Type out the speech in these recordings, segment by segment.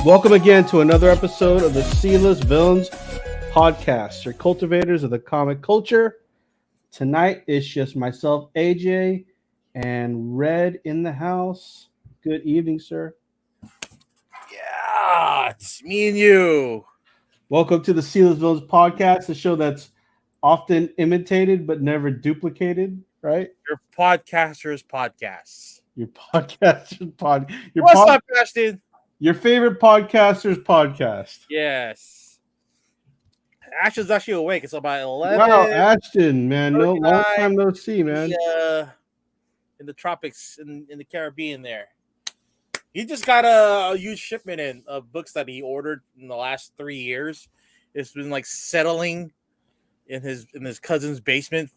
Welcome again to another episode of the C-List Villains Podcast, your cultivators of the comic culture. Tonight it's just myself, AJ, and Red in the house. Good evening, sir. Yeah, it's me and you. Welcome to the C-List Villains Podcast, the show that's often imitated but never duplicated, right? Your podcaster's podcast. Your podcaster's pod. What's up, Ashton? Your favorite podcaster's podcast. Yes. Ashton's actually awake. It's about 11. Wow, Ashton, man. No, long time no see, man. In the tropics, in the Caribbean there. He just got a huge shipment in of books that he ordered in the last 3 years. It's been like settling in his cousin's basement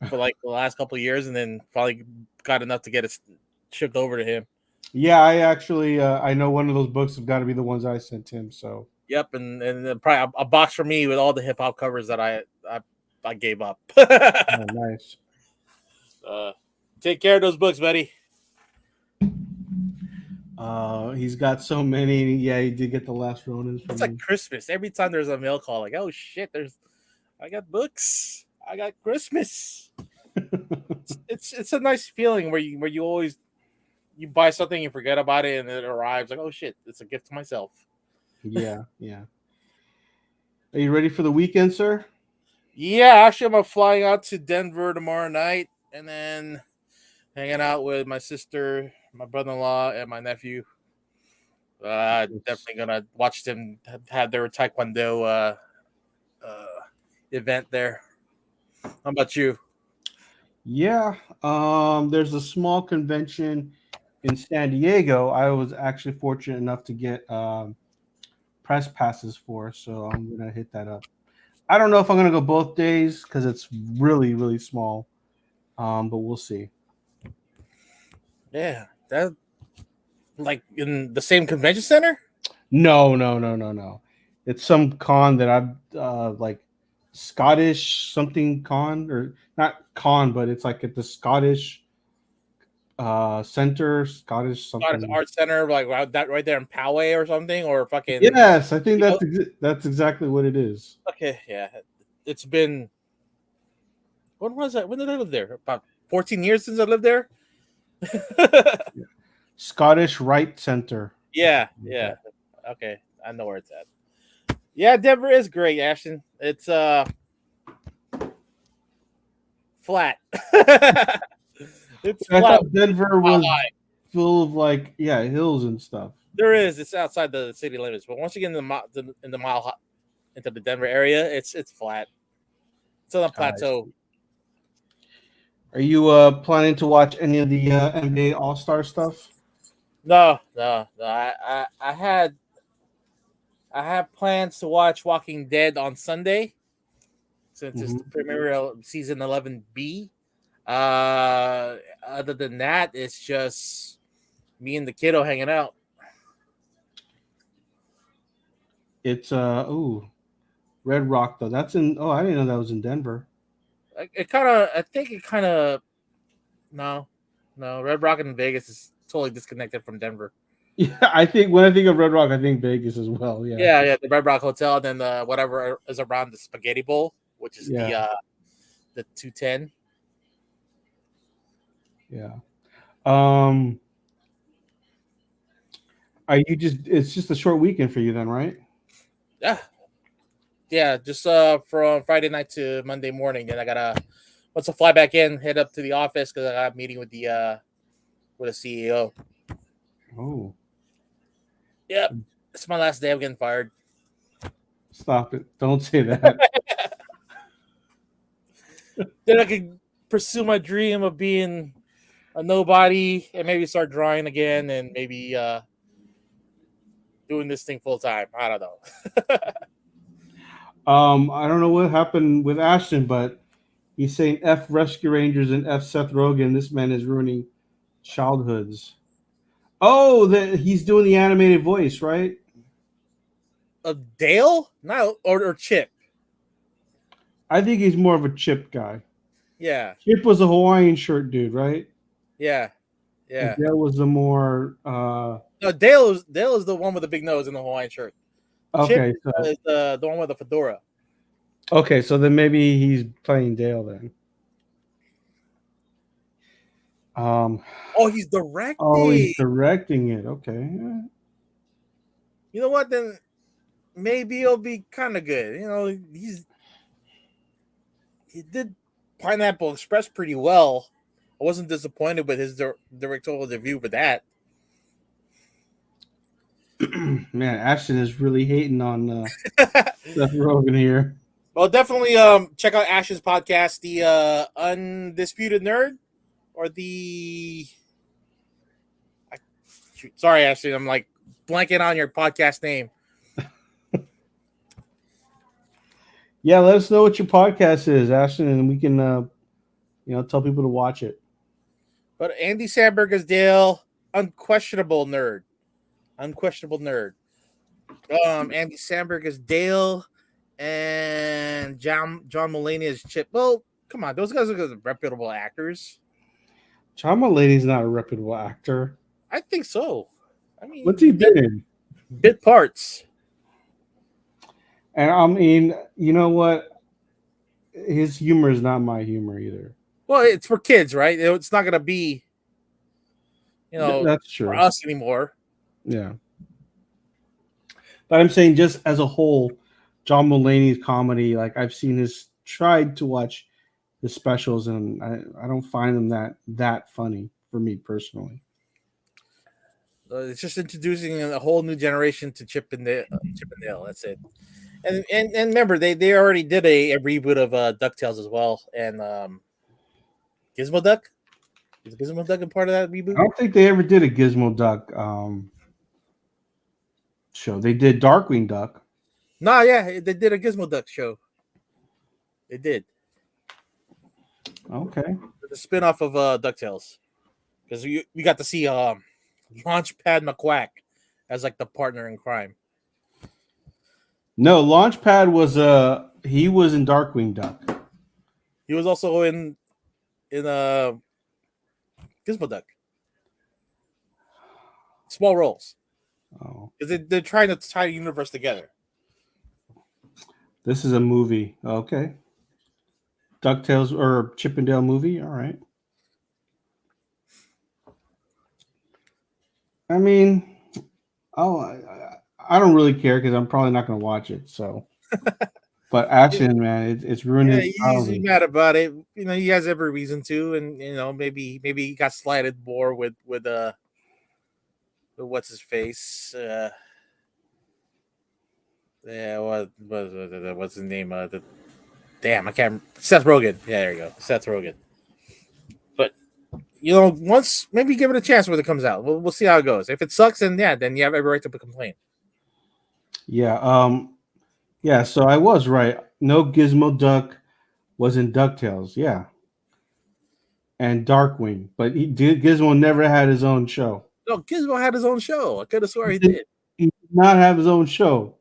for like the last couple of years, and then finally got enough to get it shipped over to him. Yeah, I actually I know one of those books have got to be the ones I sent him. So yep, and probably a box for me with all the hip hop covers that I gave up. Oh, nice. Take care of those books, buddy. He's got so many. Yeah, he did get the last Ronins. It's like Christmas. Every time there's a mail call, like, oh shit, I got books. I got Christmas. it's a nice feeling where you always you buy something, you forget about it, and it arrives like, oh shit, it's a gift to myself. Yeah. Are you ready for the weekend, sir? Yeah, actually, I'm flying out to Denver tomorrow night, and then hanging out with my sister, my brother-in-law, and my nephew. Definitely gonna watch them have their Taekwondo event there. How about you? Yeah. There's a small convention in San Diego. I was actually fortunate enough to get press passes for, so I'm gonna hit that up. I don't know if I'm gonna go both days because it's really, really small. But we'll see. Yeah, that like in the same convention center? No. It's some con that I've like Scottish something con, or not con, but it's like at the Scottish center, Scottish something. Scottish Art Center, like that right there in Poway or something, or fucking. Yes, I think that's exactly what it is. Okay, yeah, it's been. When was that? When did I live there? About 14 years since I lived there. Scottish Rite Center. Yeah. Okay, I know where it's at. Yeah, Denver is great, Ashton. It's flat. I thought Denver was full of hills and stuff. There is. It's outside the city limits, but once you get into the Denver area, it's flat. It's on a plateau. Are you planning to watch any of the NBA All-Star stuff? No. I had plans to watch Walking Dead on Sunday, since it's the premiere season 11B. Other than that, it's just me and the kiddo hanging out. It's Red Rock though. That's in. Oh, I didn't know that was in Denver. No. Red Rock in Vegas is totally disconnected from Denver. Yeah, I think when I think of Red Rock, I think Vegas as well. Yeah. The Red Rock Hotel, and then whatever is around the Spaghetti Bowl, which is the 210. Yeah. Are you it's just a short weekend for you then, right? Yeah, just from Friday night to Monday morning. Then I gotta once I fly back in, head up to the office because I got a meeting with the CEO. Oh. Yep. It's my last day of getting fired. Stop it. Don't say that. Then I can pursue my dream of being a nobody and maybe start drawing again and maybe doing this thing full time. I don't know. I don't know what happened with Ashton, but he's saying F Rescue Rangers and F Seth Rogen. This man is ruining childhoods. Oh, he's doing the animated voice, right? Of Dale? No, or Chip. I think he's more of a Chip guy. Yeah. Chip was a Hawaiian shirt dude, right? Yeah. Yeah. Dale was the more No, Dale is the one with the big nose and the Hawaiian shirt. Chip okay. So is the one with the fedora. okay, so then maybe he's playing Dale then. Oh, he's Oh, he's directing. directing it. Okay. You know what? Then maybe it'll be kind of good. You know, he did Pineapple Express pretty well. I wasn't disappointed with his directorial debut for that. Man, Ashton is really hating on Seth Rogen here. Well, definitely check out Ash's podcast, the Undisputed Nerd, or the. Sorry, Ashton, I'm like blanking on your podcast name. Yeah, let us know what your podcast is, Ashton, and we can tell people to watch it. But Andy Samberg is Dale, unquestionable nerd. Unquestionable nerd. Andy Samberg is Dale, and John Mulaney is Chip. Well, come on, those guys are reputable actors. John Mulaney's not a reputable actor. I think so. I mean, What's he been in? bit parts. And I mean, you know what? His humor is not my humor either. Well, it's for kids, right? It's not gonna be, That's for true. us anymore. Yeah. But I'm saying just as a whole, John Mulaney's comedy, like I've seen tried to watch the specials and I don't find them that funny for me personally. It's just introducing a whole new generation to Chip and Dale. That's it. And remember, they already did a reboot of DuckTales as well, and Gizmo Duck. Is Gizmo Duck a part of that reboot? I don't think they ever did a Gizmo Duck show. They did Darkwing Duck. No, yeah, they did a Gizmo Duck show. They did. Okay. The spinoff of DuckTales, because we got to see Launchpad McQuack as like the partner in crime. No, Launchpad was he was in Darkwing Duck. He was also in Gizmo Duck. Small roles. Oh. Because they're trying to tie the universe together. This is a movie. Okay. DuckTales or Chip and Dale movie. All right. I mean, I don't really care because I'm probably not going to watch it. So, but Ashton, man, it's ruined his He's childhood. mad about it. He has every reason to, and maybe he got slighted more with what's his face. Yeah, what's his name? Damn, I can't. Seth Rogen. Yeah, there you go, Seth Rogen. But once maybe give it a chance when it comes out. We'll see how it goes. If it sucks, then you have every right to complain. Yeah. Yeah. So I was right. No, Gizmo Duck was in DuckTales. Yeah. And Darkwing, but Gizmo never had his own show. No, Gizmo had his own show. I could have sworn he did. did. He did not have his own show.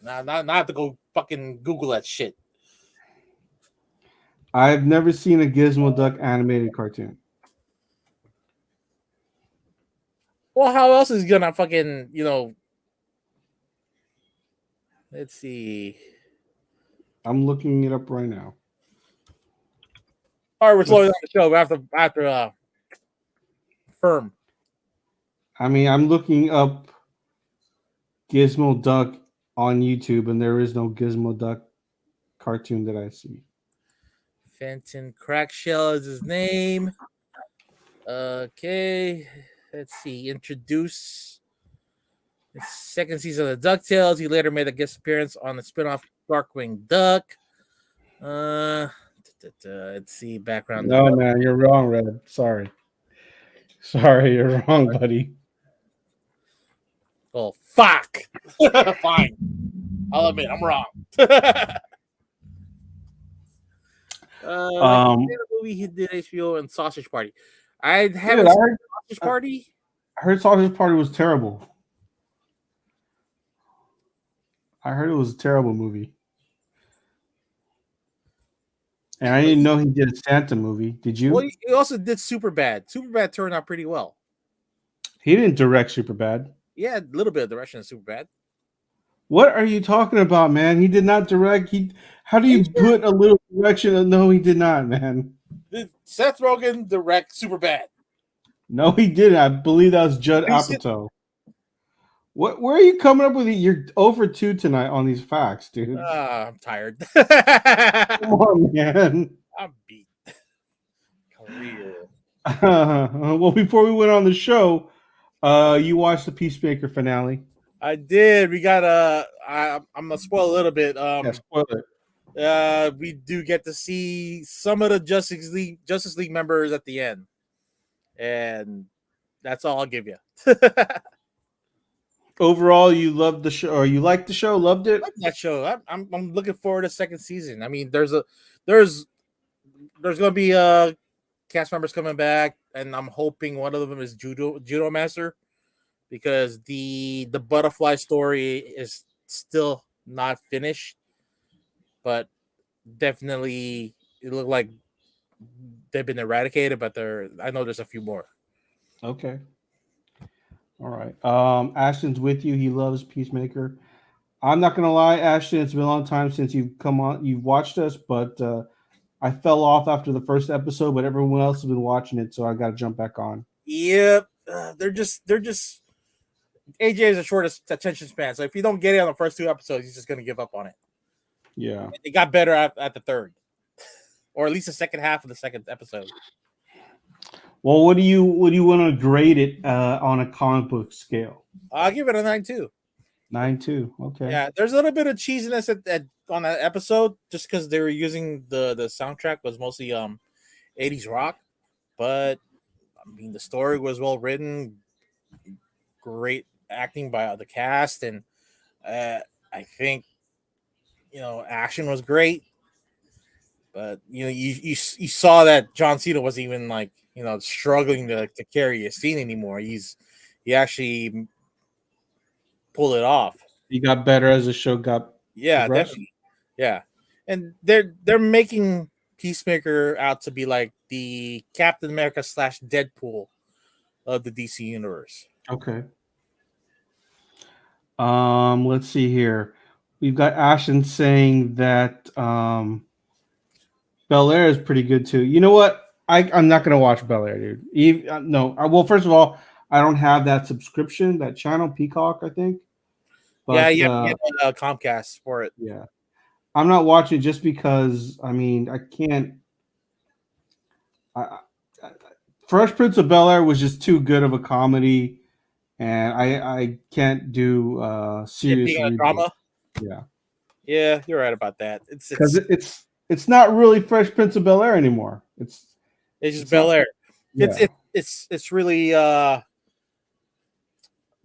Nah, not have to go fucking Google that shit. I've never seen a Gizmo Duck animated cartoon. Well, how else is he gonna fucking Let's see. I'm looking it up right now. All right, we're slowing down the show after Firm. I mean, I'm looking up Gizmo Duck on YouTube, and there is no Gizmo Duck cartoon that I see. Fenton Crackshell is his name. Okay, let's see. Introduce the second season of the DuckTales. He later made a guest appearance on the spinoff Darkwing Duck. Let's see background. No, man, you're wrong, Red. Sorry, you're wrong, buddy. Oh fuck! Fine, I'll admit I'm wrong. Movie he did HBO and Sausage Party. I haven't seen Sausage Party. I heard Sausage Party was terrible. I heard it was a terrible movie. And I But didn't know he did a Santa movie. Did well, you? he also did Superbad. Superbad turned out pretty well. He didn't direct Superbad. Yeah, a little bit of direction in Superbad. What are you talking about, man? He did not direct. He. How do Are you you sure? put a little direction? No, he did not, man. Did Seth Rogen direct Superbad? No, he didn't. I believe that was Judd Have you seen? Apatow. What? Where are you coming up with? You're over two tonight on these facts, dude. I'm tired. Come on, man. I'm beat. Career. Well, before we went on the show, you watched the Peacemaker finale. I did. We got I'm gonna spoil a little bit. Yeah, spoiler. We do get to see some of the Justice League members at the end, and that's all I'll give you. Overall, you loved the show, or you liked the show, loved it. Like that show. I'm looking forward to second season. I mean, there's gonna be cast members coming back, and I'm hoping one of them is judo master, because the butterfly story is still not finished, but definitely it looked like they've been eradicated. But I know there's a few more. Okay, all right. Ashton's with you. He loves Peacemaker. I'm not gonna lie, Ashton. It's been a long time since you've watched us, but I fell off after the first episode. But everyone else has been watching it, so I got to jump back on. Yep, they're just AJ is the shortest attention span. So if you don't get it on the first two episodes, he's just gonna give up on it. Yeah. It got better at the third, or at least the second half of the second episode. Well, what do you want to grade it on a comic book scale? I'll give it a 9 too. 9.2. Okay. Yeah, there's a little bit of cheesiness on that episode, just because they were using the soundtrack was mostly 80's rock, but I mean the story was well written, great acting by the cast, and I think action was great. But you saw that John Cena wasn't even like struggling to carry a scene anymore. He actually pulled it off. He got better as the show got Yeah, progressed. definitely. Yeah, and they're making Peacemaker out to be like the Captain America / Deadpool of the DC universe. Okay. Let's see here. We've got Ashton saying that Bel Air is pretty good too. You know what? I'm not gonna watch Bel Air, dude. No. Well, first of all, I don't have that subscription, that channel, Peacock, I think. Yeah, But you have to get Comcast for it. yeah, I'm not watching just because. I mean, I can't. I, Fresh Prince of Bel Air was just too good of a comedy, and I can't do serious Being a reboot. drama. Yeah, Yeah, you're right about that. because it's not really Fresh Prince of Bel Air anymore. It's just it's Bel not- Air. yeah. It's really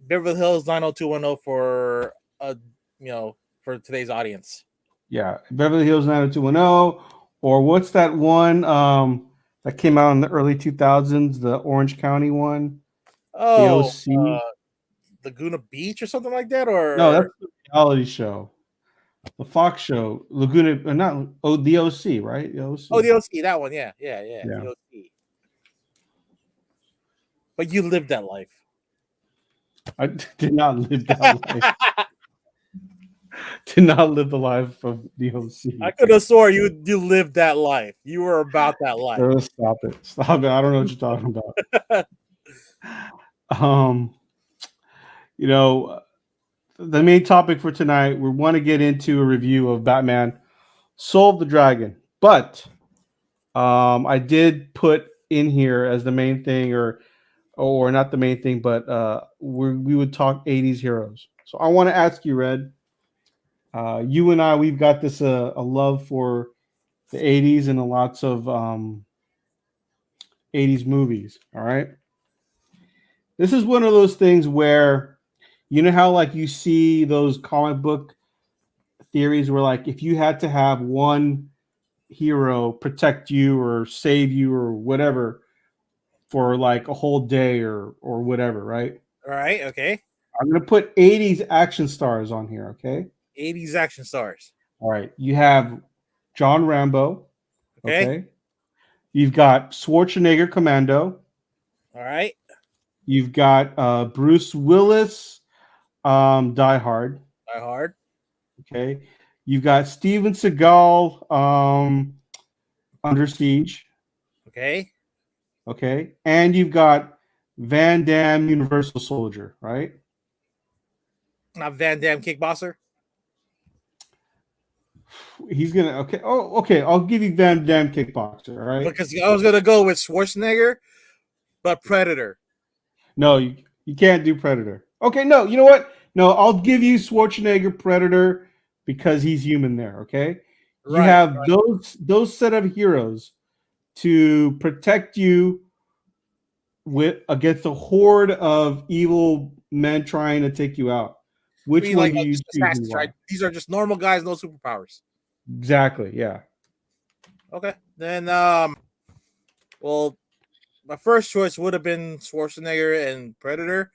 Beverly Hills 90210 for for today's audience. Yeah, Beverly Hills 90210, or what's that one that came out in the early 2000s, the Orange County one, the Oh, OC. Laguna Beach or something like that, or No, that's the reality show, the Fox show, Laguna, or not, the OC, right? The OC. the OC, that one, yeah, Yeah. the OC. But you lived that life. I did not live that life. Did not live the life of the OC. I could have swore you lived that life. You were about that life. Stop it. I don't know what you're talking about. The main topic for tonight, we want to get into a review of Batman Soul of the Dragon. But I did put in here as the main thing, or not the main thing, but we would talk 80s heroes. So I want to ask you, Red, you and I, we've got this a love for the 80s and lots of 80s movies. All right. This is one of those things where, you know how like you see those comic book theories where like if you had to have one hero protect you or save you or whatever for like a whole day or whatever, right? All right, okay. I'm going to put 80s action stars on here, okay? 80s action stars. All right. You have John Rambo. Okay. Okay. You've got Schwarzenegger Commando. All right. You've got Bruce Willis Die Hard. Die Hard. Okay. You've got Steven Seagal Under Siege. Okay. Okay. And you've got Van Damme Universal Soldier, right? Not Van Damme Kickboxer. He's gonna okay. Oh, okay. I'll give you Van Damme Kickboxer, all right? Because I was gonna go with Schwarzenegger, but Predator. No, you can't do Predator. Okay, no, you know what? No, I'll give you Schwarzenegger Predator because he's human there, okay? You Right. have those set of heroes to protect you with against a horde of evil men trying to take you out. Which one do you just choose and assassins, why? right? These are just normal guys, no superpowers. Exactly, yeah. Okay. Then well, my first choice would have been Schwarzenegger and Predator,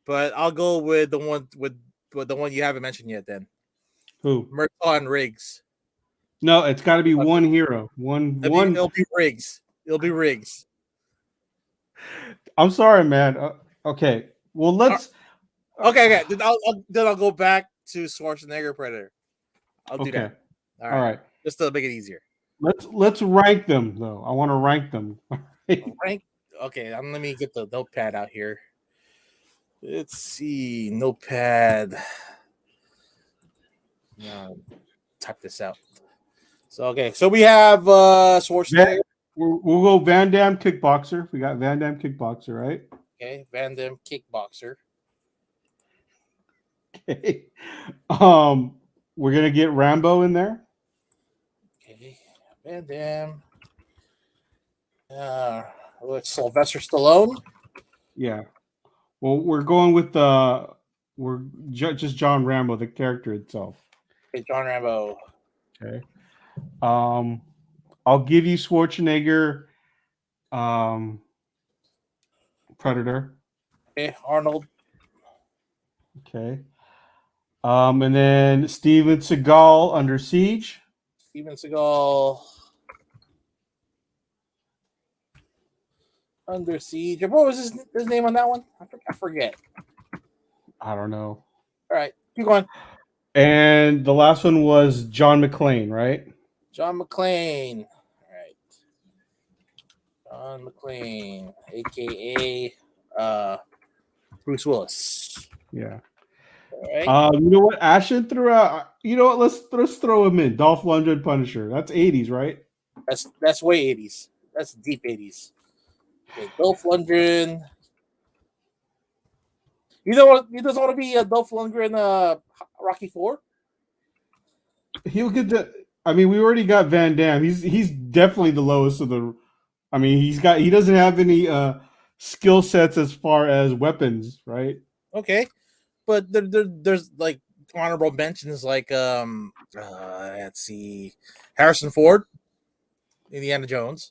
but I'll go with the one with the one you haven't mentioned yet. Then Who? Murtaugh and Riggs. No, it's got to be one hero. One. It'll be Riggs. It'll be Riggs. I'm sorry, man. Okay. Well, let's. Okay. Then I'll go back to Schwarzenegger Predator. I'll do that. All right. Just to make it easier. Let's rank them though. I want to rank them. Rank. Okay. Let me get the notepad out here. Let's see. Notepad. Type this out. So okay. So we have Schwarzenegger. We'll go Van Damme Kickboxer. We got Van Damme Kickboxer, right? Okay. Van Damme Kickboxer. Okay. We're gonna get Rambo in there. Okay. Van Damme. With Sylvester Stallone. Yeah. Well, we're going with just John Rambo, the character itself. Okay, John Rambo. Okay. I'll give you Schwarzenegger, Predator. Okay, Arnold. Okay. And then Steven Seagal Under Siege. Steven Seagal. Under Siege. What was his name on that one? I forget. I don't know. All right, keep going. And the last one was John McClane, right? John McClane. All right. John McClane, a.k.a. Bruce Willis. Yeah. All right. You know what? Ashton threw out. You know what? Let's throw him in. Dolph Lundgren, Punisher. That's 80s, right? That's way 80s. That's deep 80s. Okay, Dolph Lundgren. You know what? You just want to be a Dolph Lundgren, Rocky 4? He'll get the. I mean, we already got Van Damme. He's definitely the lowest of the. I mean, he doesn't have any skill sets as far as weapons, right? Okay, but there's like honorable mentions like let's see, Harrison Ford, Indiana Jones.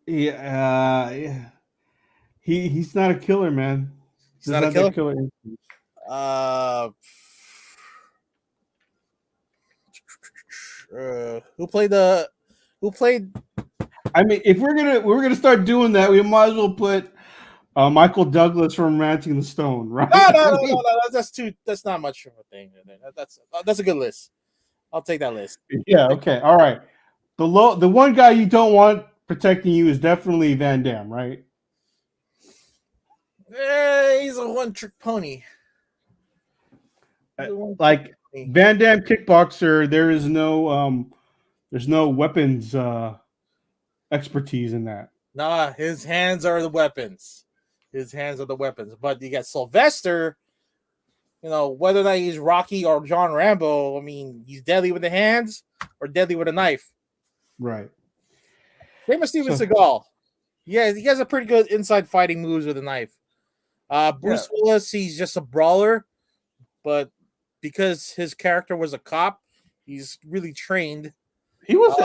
Yeah, he's not a killer, man. He's not a killer. Who played? I mean, if we're gonna start doing that, we might as well put Michael Douglas from Ranting the Stone, right? No. That's not much of a thing. That's a good list. I'll take that list. Yeah. Okay. All right. The one guy you don't want protecting you is definitely Van Damme, right? He's a one-trick pony. Like Van Damme Kickboxer, there's no weapons expertise in that. Nah, his hands are the weapons. But you got Sylvester. You know, whether or not he's Rocky or John Rambo, I mean, he's deadly with the hands or deadly with a knife. Right. Same as Steven Seagal. Yeah, he has a pretty good inside fighting moves with a knife. Bruce Willis, he's just a brawler, but because his character was a cop, he's really trained. He was.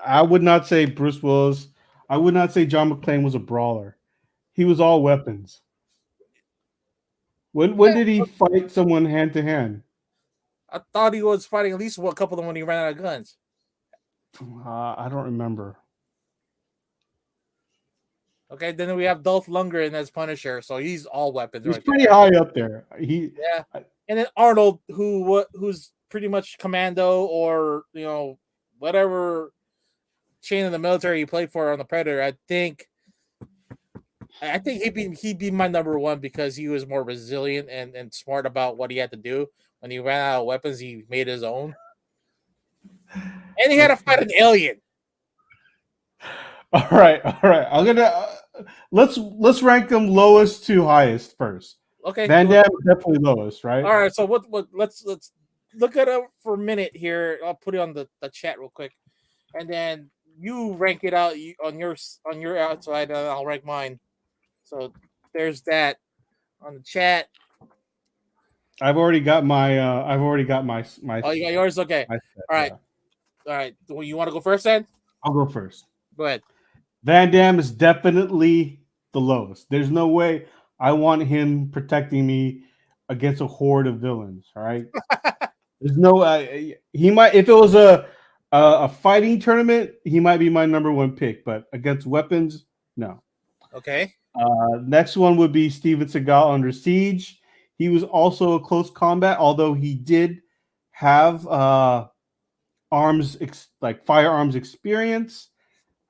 I would not say Bruce Willis. I would not say John McClane was a brawler. He was all weapons. When did he fight someone hand to hand? I thought he was fighting at least a couple of them when he ran out of guns. I don't remember. Okay, then we have Dolph Lundgren as Punisher, so he's all weapons He's right pretty there. high up there. Yeah, and then Arnold, who's pretty much Commando or whatever chain in the military he played for on the Predator. I think he'd be my number one because he was more resilient and smart about what he had to do. When he ran out of weapons, he made his own, and he had to fight an alien. All right, all right. I'm gonna let's rank them lowest to highest first. Okay, Van Damme is definitely lowest, right? all right. So what? Let's look at it for a minute here. I'll put it on the chat real quick, and then you rank it out on your outside, and I'll rank mine. So there's that on the chat. I've already got my my. Oh, you got yours. Okay. my set, All right. yeah. All right. Well, you want to go first then? I'll go first. Go ahead. Van Damme is definitely the lowest. There's no way I want him protecting me against a horde of villains. All right. There's no. He might if it was a fighting tournament, he might be my number one pick. But against weapons, no. Okay. Next one would be Steven Seagal Under Siege. He was also a close combat, although he did have firearms experience.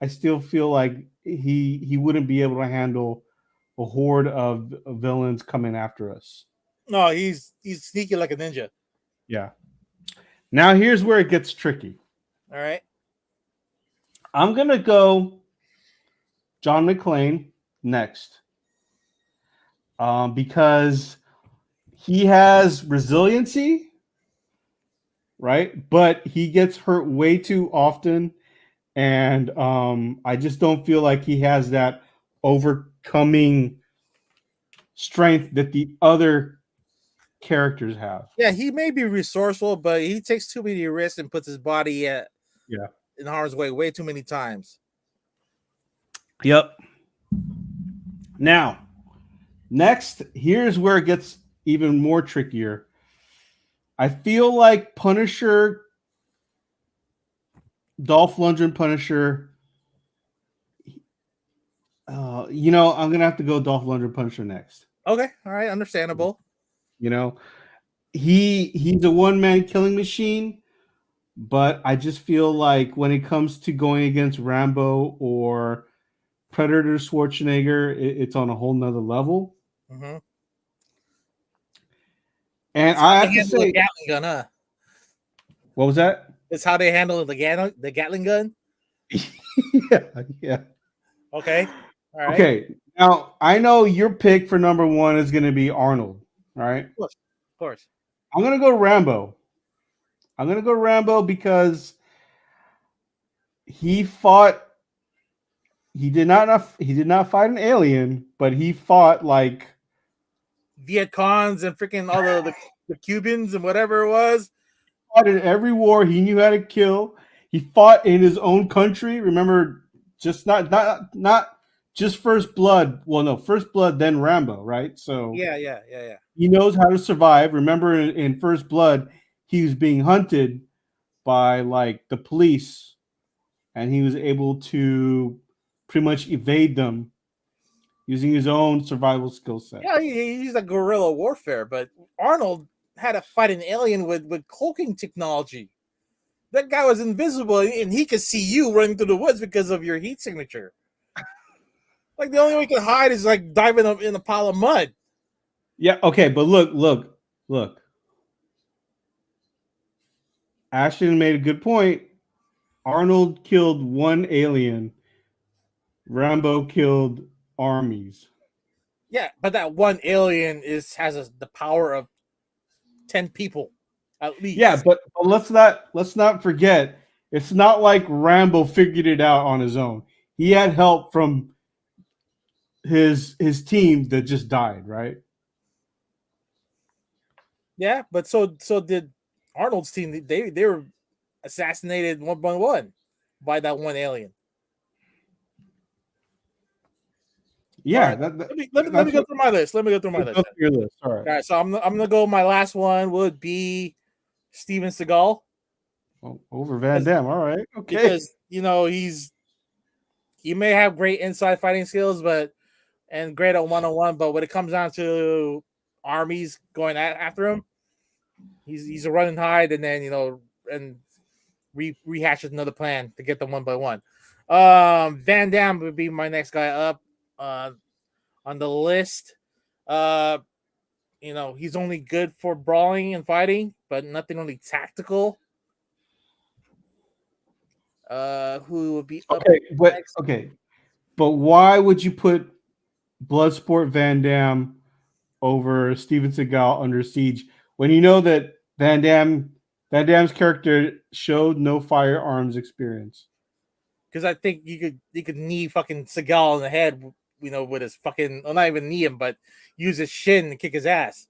I still feel like he wouldn't be able to handle a horde of villains coming after us. No, he's sneaky like a ninja. Yeah. Now here's where it gets tricky. All right. I'm gonna go John McClane next, because he has resiliency, right? But he gets hurt way too often, and I just don't feel like he has that overcoming strength that the other characters have. Yeah, he may be resourceful, but he takes too many risks and puts his body in harm's way too many times. Yep. Now, next, here's where it gets even more trickier. I feel like Punisher, Dolph Lundgren Punisher. I'm gonna have to go Dolph Lundgren Punisher next. Okay, all right, understandable. He's a one-man killing machine, but I just feel like when it comes to going against Rambo or Predator Schwarzenegger, it's on a whole nother level. Mm-hmm. And I have to say, the Gatling gun, huh? What was that? It's how they handle the Gatling gun. yeah. Okay. All right. Okay. Now I know your pick for number one is going to be Arnold. All right. Of course. I'm going to go Rambo. Because he fought. He did not fight an alien, but he fought like Viet Cons and freaking all the Cubans and whatever it was. Fought in every war. He knew how to kill. He fought in his own country. Remember, just not just First Blood. Well, no, First Blood, then Rambo, right? So yeah. He knows how to survive. Remember, in First Blood, he was being hunted by like the police, and he was able to pretty much evade them using his own survival skill set. Yeah, he's a guerrilla warfare, but Arnold had to fight an alien with cloaking technology. That guy was invisible, and he could see you running through the woods because of your heat signature. Like the only way you can hide is like diving up in a pile of mud. Yeah. Okay, but look. Ashton made a good point. Arnold killed one alien. Rambo killed armies. Yeah, but that one alien has the power of 10 people at least. Yeah, but let's not forget, it's not like Rambo figured it out on his own. He had help from his team that just died, right? Yeah, but so did Arnold's team. They were assassinated one by one by that one alien. Yeah. Right. Let me go through my list. Let me go through my list. Your list. All right. All right. So I'm gonna go. My last one would be Steven Seagal. Oh, over Van Damme. All right. Okay. Because he may have great inside fighting skills, and great at 1-on-1, but when it comes down to armies going after him, he's a run and hide, and then and rehashes another plan to get them 1-by-1. Van Damme would be my next guy up on the list. He's only good for brawling and fighting, but nothing really tactical. Who would be up next? But why would you put Bloodsport Van Damme over Steven Seagal Under Siege when you know that Van Damme's character showed no firearms experience? Because I think you could knee fucking Seagal in the head, with his fucking, well, not even knee him, but use his shin and kick his ass.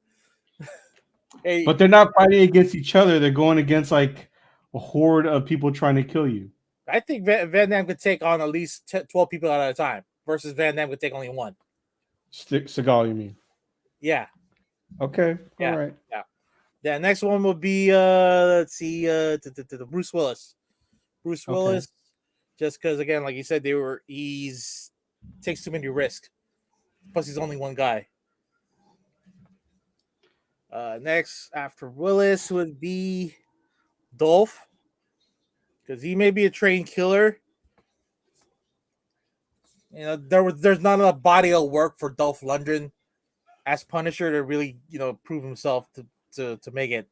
Hey, but they're not fighting against each other. They're going against like a horde of people trying to kill you. I think Van Damme could take on at least 12 people at a time, versus Van Damme could take only one. Seagal, you mean? Yeah. Okay. Yeah. All right. Yeah. The next one will be let's see, Bruce Willis. Bruce Willis, just because again, like you said, he's takes too many risks. Plus, he's only one guy. Next after Willis would be Dolph, because he may be a trained killer. There's not enough body of work for Dolph Lundgren as Punisher to really prove himself to make it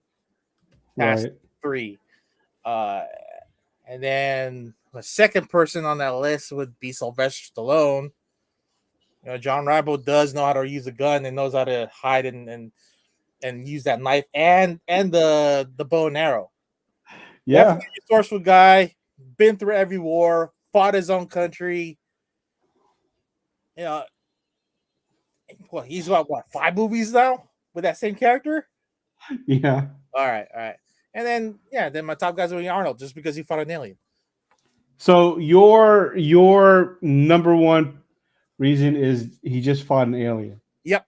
past 3. And then the second person on that list would be Sylvester Stallone. John Rambo does know how to use a gun and knows how to hide and use that knife and the bow and arrow. Yeah. Definitely a resourceful guy, been through every war, fought his own country. He's got 5 movies now with that same character? Yeah. All right. And then my top guys will be Arnold, just because he fought an alien. So your number one reason is he just fought an alien. Yep.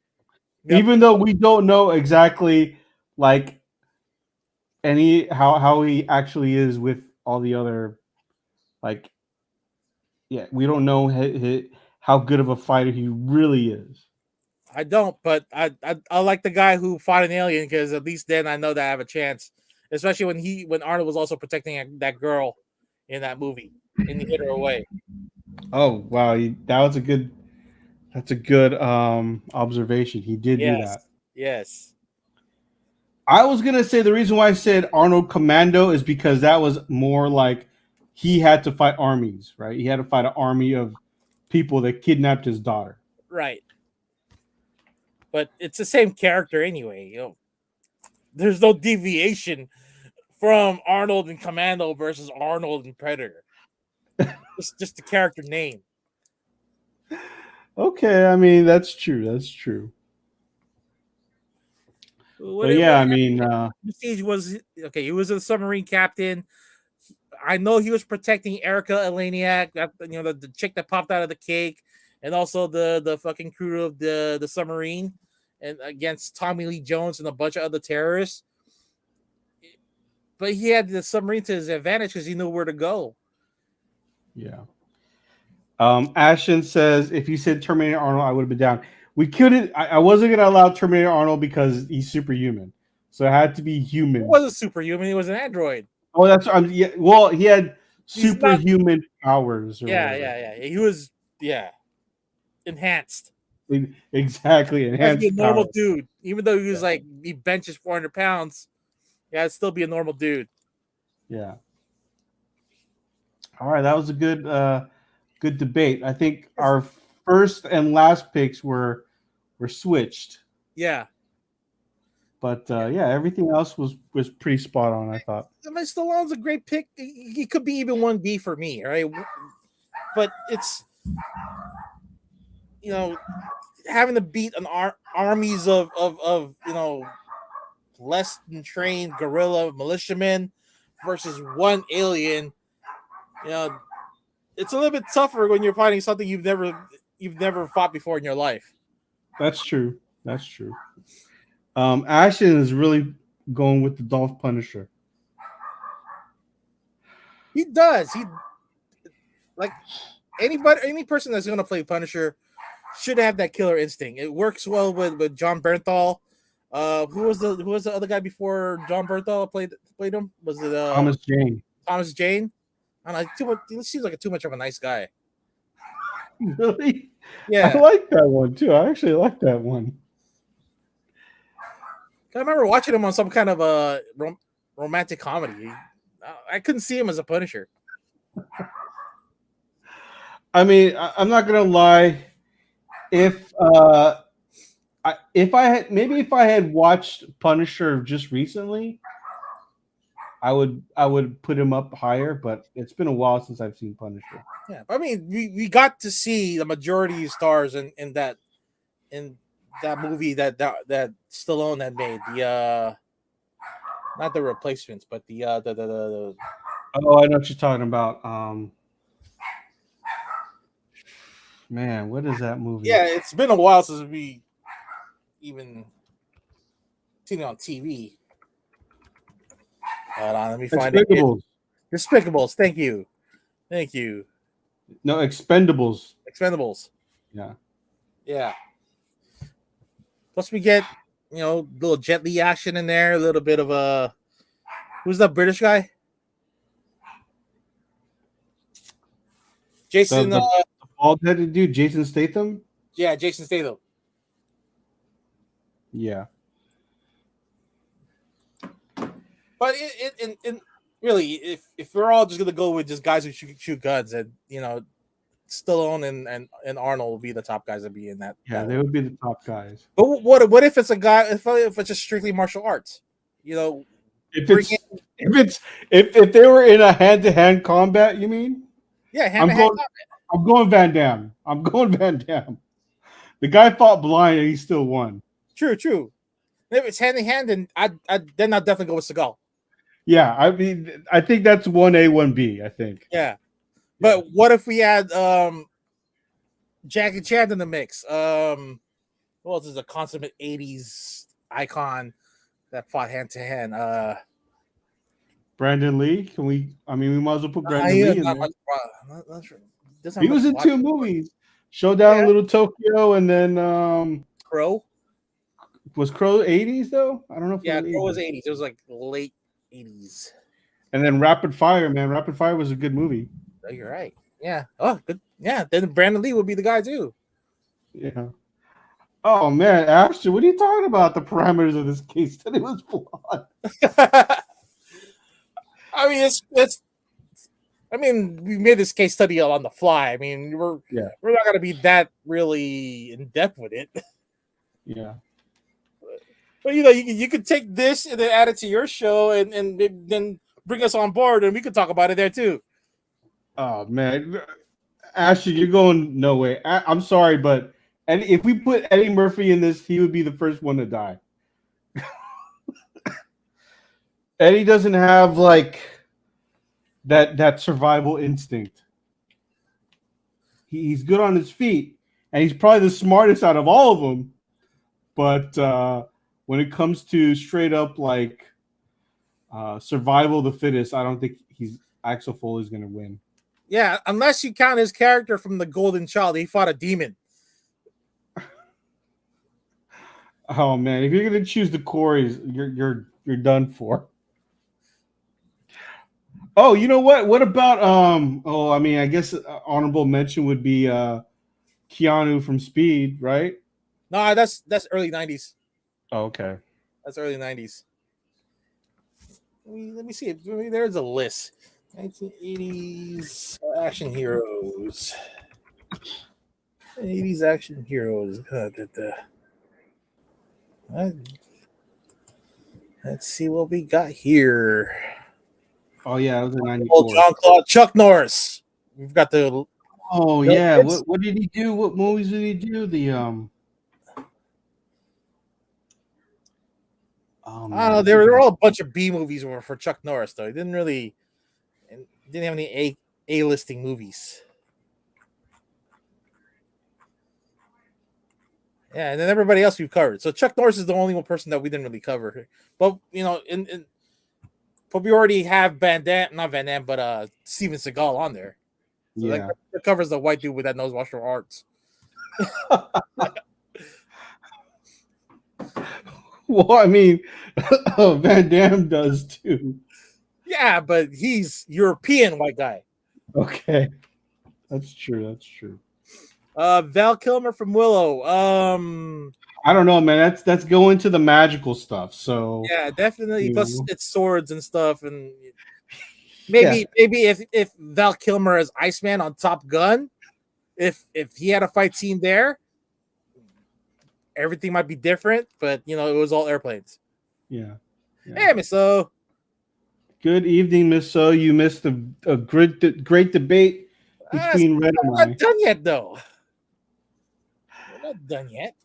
Even though we don't know exactly like how he actually is with all the other we don't know how good of a fighter he really is. I don't, but I like the guy who fought an alien, because at least then I know that I have a chance. Especially when Arnold was also protecting that girl in that movie and he hit her away. Oh wow, that's a good observation. He did do that. Yes. I was gonna say the reason why I said Arnold Commando is because that was more like he had to fight armies, right? He had to fight an army of people that kidnapped his daughter. Right. But it's the same character anyway. There's no deviation from Arnold and Commando versus Arnold and Predator. It's just the character name. Okay, I mean that's true. That's true. Siege was okay. He was a submarine captain. I know he was protecting Erica Eleniak, the chick that popped out of the cake, and also the fucking crew of the submarine, and against Tommy Lee Jones and a bunch of other terrorists. But he had the submarine to his advantage because he knew where to go. Yeah. Ashton says, if you said Terminator Arnold, I would have been down. We couldn't. I wasn't gonna allow Terminator Arnold because he's superhuman, so it had to be human. He wasn't superhuman. He was an android. Oh, that's well, he had superhuman powers. Yeah. He was enhanced. Exactly, enhanced. He was a normal dude, even though he was he benches 400 pounds. Yeah, it'd still be a normal dude. Yeah. All right, that was a good debate. I think our first and last picks were switched. Yeah. But everything else was pretty spot on, I thought. I mean, Stallone's a great pick. He could be even 1B for me, right? But it's having to beat an armies of less than trained guerrilla militiamen versus one alien. It's a little bit tougher when you're fighting something you've never fought before in your life. That's true. Ashton is really going with the Dolph Punisher. He does. He like any person that's gonna play Punisher should have that killer instinct. It works well with John Bernthal. Who was the other guy before John Bernthal played him? Was it Thomas Jane. Thomas Jane? I don't know, too much. He seems like too much of a nice guy. Really? I Yeah, like that one too. I actually like that one. I remember watching him on some kind of a romantic comedy. I couldn't see him as a Punisher. I mean, I'm not gonna lie. If if I had watched Punisher just recently, I would put him up higher. But it's been a while since I've seen Punisher. Yeah, I mean, we got to see the majority of stars in that movie that Stallone had made. The not the replacements, but the Oh, I know what you're talking about. Man, what is that movie? yeah. It's been a while since we even seen it on TV. Hold on, let me find it. Expendables. Despicables. Thank you. No, Expendables. Expendables. Yeah. Yeah. Plus, we get little Jet Li action in there. A little bit of a who's the British guy? Jason. The bald-headed dude, Jason Statham. Yeah, Jason Statham. Yeah. But in really, if we're all just gonna go with just guys who shoot guns, and Stallone and Arnold will be the top guys to be in that. Yeah, they would be the top guys. But what if it's a guy? If it's just strictly martial arts, If they were in a hand-to-hand combat, you mean? yeah, hand to hand. I'm going Van Damme. I'm going Van Damme. The guy fought blind and he still won. True. If it's hand in hand, then then I'd definitely go with Seagal. Yeah, I mean, I think that's 1A, 1B, I think. Yeah. But what if we had Jackie Chan in the mix? Who else is a consummate 80s icon that fought hand to hand? Brandon Lee? We might as well put Brandon Lee in there. He was in 2 movies. Showdown in Little Tokyo, and then Crow. Was Crow 80s though? I don't know if Crow was 80s. It was like late 80s. And then Rapid Fire, man. Rapid Fire was a good movie. Oh, you're right. Yeah. Oh, good. Yeah. Then Brandon Lee would be the guy too. Yeah. Oh man, Ashton, what are you talking about? The parameters of this case study was flawed. I mean, it's. I mean, we made this case study on the fly. I mean, we're not gonna be that really in depth with it. Yeah. But you could take this and then add it to your show and then bring us on board and we could talk about it there too. Oh man, Ashton, you're going no way. I'm sorry, but if we put Eddie Murphy in this, he would be the first one to die. Eddie doesn't have like that survival instinct. He's good on his feet, and he's probably the smartest out of all of them. But when it comes to straight up like survival of the fittest, I don't think Axel Foley's going to win. Yeah, unless you count his character from The Golden Child, he fought a demon. Oh man, if you're going to choose the Corys, you're done for. Oh, you know what? What about I guess honorable mention would be Keanu from Speed, right? No, that's early 90s. Oh, okay. That's early 90s. Let me see. There's a list. 1980s action heroes. 80s action heroes. Let's see what we got here. Oh yeah, it was in 94. Jean-Claude Chuck Norris. We've got the. Oh yeah, what did he do? What movies did he do? There were all a bunch of B movies for Chuck Norris though. He didn't have any A-listing movies. Yeah, and then everybody else we've covered. So Chuck Norris is the only one person that we didn't really cover. But But we already have not Van Damme, but Steven Seagal on there. So Yeah. that covers the white dude with that knows martial arts. Well, I mean, Van Damme does too. Yeah, but he's European white guy. Okay, that's true. That's true. Val Kilmer from Willow. I don't know, man. That's going to the magical stuff. So Yeah, definitely. you Plus, know, it's swords and stuff, and yeah, maybe if Val Kilmer is Iceman on Top Gun, if he had a fight scene there, everything might be different. But it was all airplanes. yeah. Hey, Miss O. Good evening, Miss So. You missed a great debate between Red We're and not I. done yet, though. We're not done yet.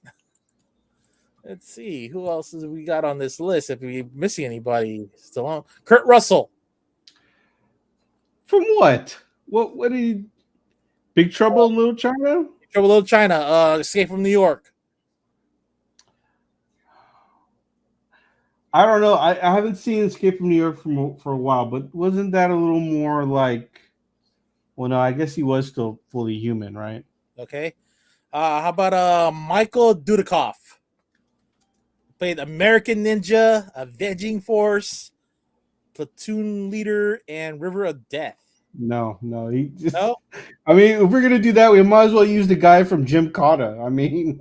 Let's see who else is we got on this list. If we missing anybody, still on Kurt Russell. From what? What did he? Big Trouble in Little China? Trouble Little China. Escape from New York. I don't know. I haven't seen Escape from New York for a while, but wasn't that a little more like? Well, no, I guess he was still fully human, right? Okay. How about Michael Dudakov? Played American Ninja, Avenging Force, Platoon Leader, and River of Death. No. He just, No? I mean, if we're gonna do that, we might as well use the guy from Jim Cotta. I mean,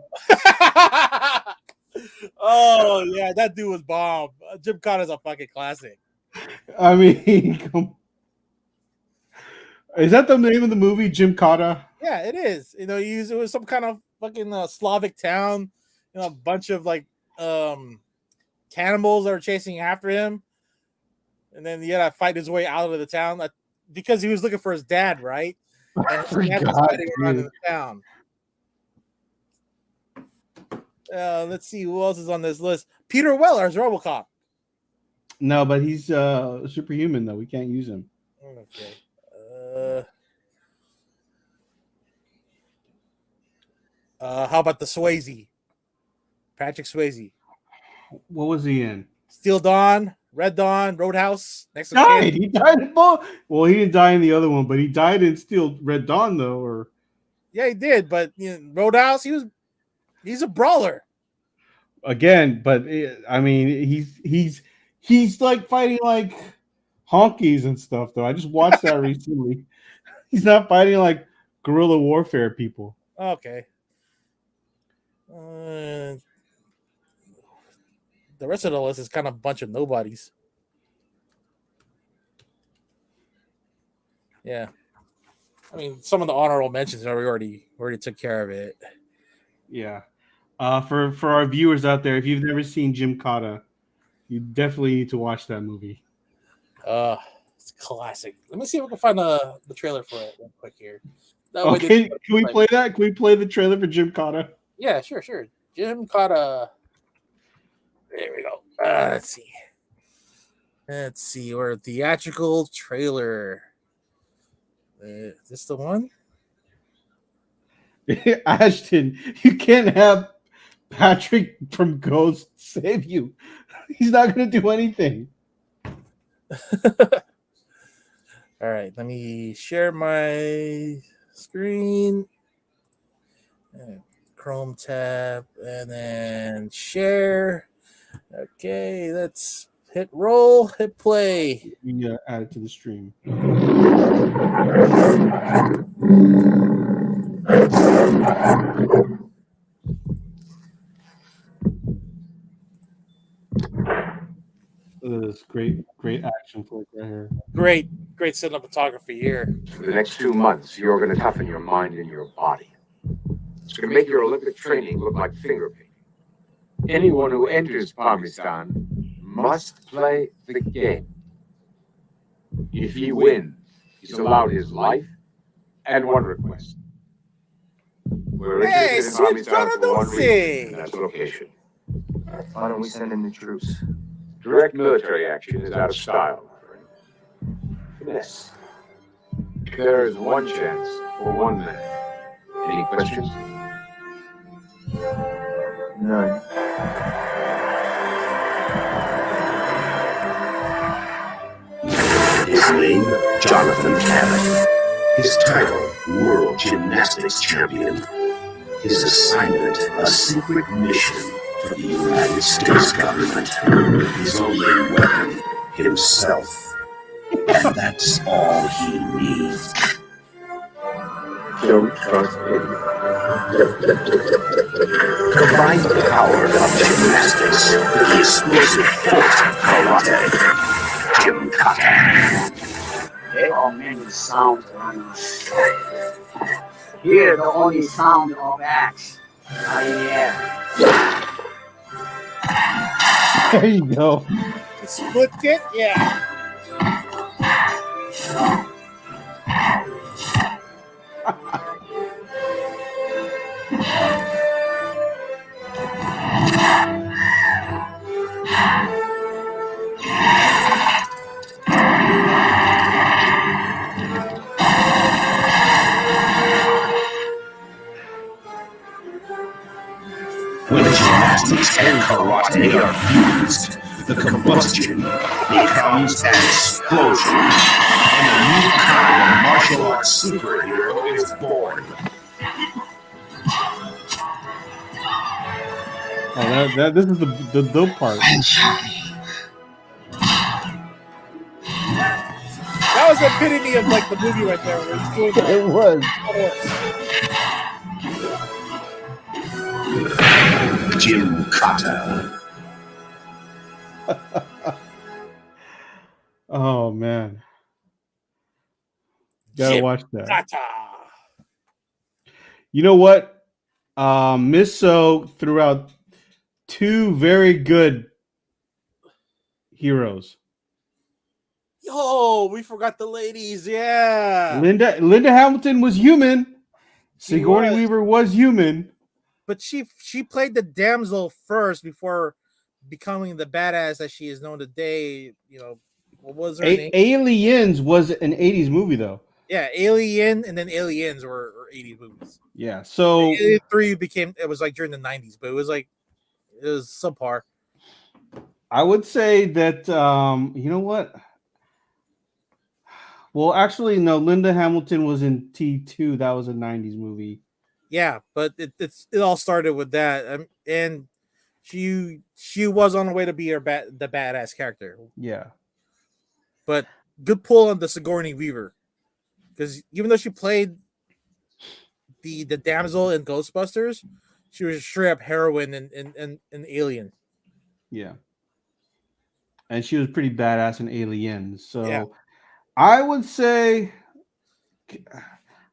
Oh, yeah, that dude was bomb. Jim Connor's a fucking classic. I mean, is that the name of the movie, Jim Cotta? Yeah, it is. It was some kind of fucking Slavic town. A bunch of cannibals that were chasing after him, and then he had to fight his way out of the town because he was looking for his dad, right? And his dad was fighting around in the town. Let's see who else is on this list. Peter Weller as RoboCop. No, but he's superhuman though. We can't use him. Okay. How about the Swayze? Patrick Swayze. What was he in? Steel Dawn, Red Dawn, Roadhouse. Next Died. He died in both. Well, he didn't die in the other one, but he died in Steel Red Dawn though. Or yeah, he did. But Roadhouse, he's a brawler. Again, but I mean, he's like fighting like honkies and stuff though. I just watched that recently. He's not fighting like guerrilla warfare people. Okay. The rest of the list is kind of a bunch of nobodies. Yeah. I mean, some of the honorable mentions we already took care of it. Yeah. For our viewers out there, if you've never seen Jim Cotta, you definitely need to watch that movie. It's a classic. Let me see if I can find the trailer for it real quick here. Okay, can we play that? Can we play the trailer for Jim Cotta? Yeah, sure. Jim Cotta. There we go. Let's see. Or theatrical trailer. Is this the one? Ashton, you can't have Patrick from Ghost save you. He's not going to do anything. All right, let me share my screen. Chrome tab and then share. Okay, let's hit roll, hit play. Yeah, add it to the stream. Look at this great action flick right here. Great cinematography here. For the next 2 months, you're going to toughen your mind and your body. It's going to make your Olympic training look like finger painting. Anyone who enters Parmesan must play the game. If he wins, he's allowed his life and one request. We're Hey, interested in switch Parmesan for one reason, Donaldson! and that's location. Why don't we send in the troops? Direct military action is out of style, my friend. Finesse. There is one chance for one man. Any questions? None. His name, Jonathan Cabot. His title, World Gymnastics Champion. His assignment, a secret mission for the United States government. His only weapon, himself. And that's all he needs. Don't trust him. Combine the power of gymnastics with the explosive force of karate. Jim Kata. There are many sounds around us. Hear the only sound of axe. Yeah. There you go. The split kick, yeah. When gymnastics and karate are fused, the combustion becomes an explosion, and a new kind of martial arts superhero is born. Oh, this is the dope part. That was the epitome of like the movie right there. Where he's doing that. It was. Jim Kata. Oh man, gotta Jim watch that. Kata. You know what? Miss So threw out two very good heroes. Yo, we forgot the ladies. Yeah, Linda Hamilton was human. She Sigourney was. Weaver was human. but she played the damsel first before becoming the badass that she is known today. You know, what was her name? Aliens was an 80s movie though. Yeah, Alien, and then Aliens were 80s movies. Yeah. So Alien 3 it was like during the 90s, but it was subpar. I would say that you know what? Well, actually, no. Linda Hamilton was in T2. That was a 90s movie. Yeah, but it all started with that, and she was on the way to be the badass character. Yeah. But good pull on the Sigourney Weaver, because even though she played the damsel in Ghostbusters, she was straight up heroine in Alien. Yeah. And she was pretty badass in Aliens. So Yeah. I would say,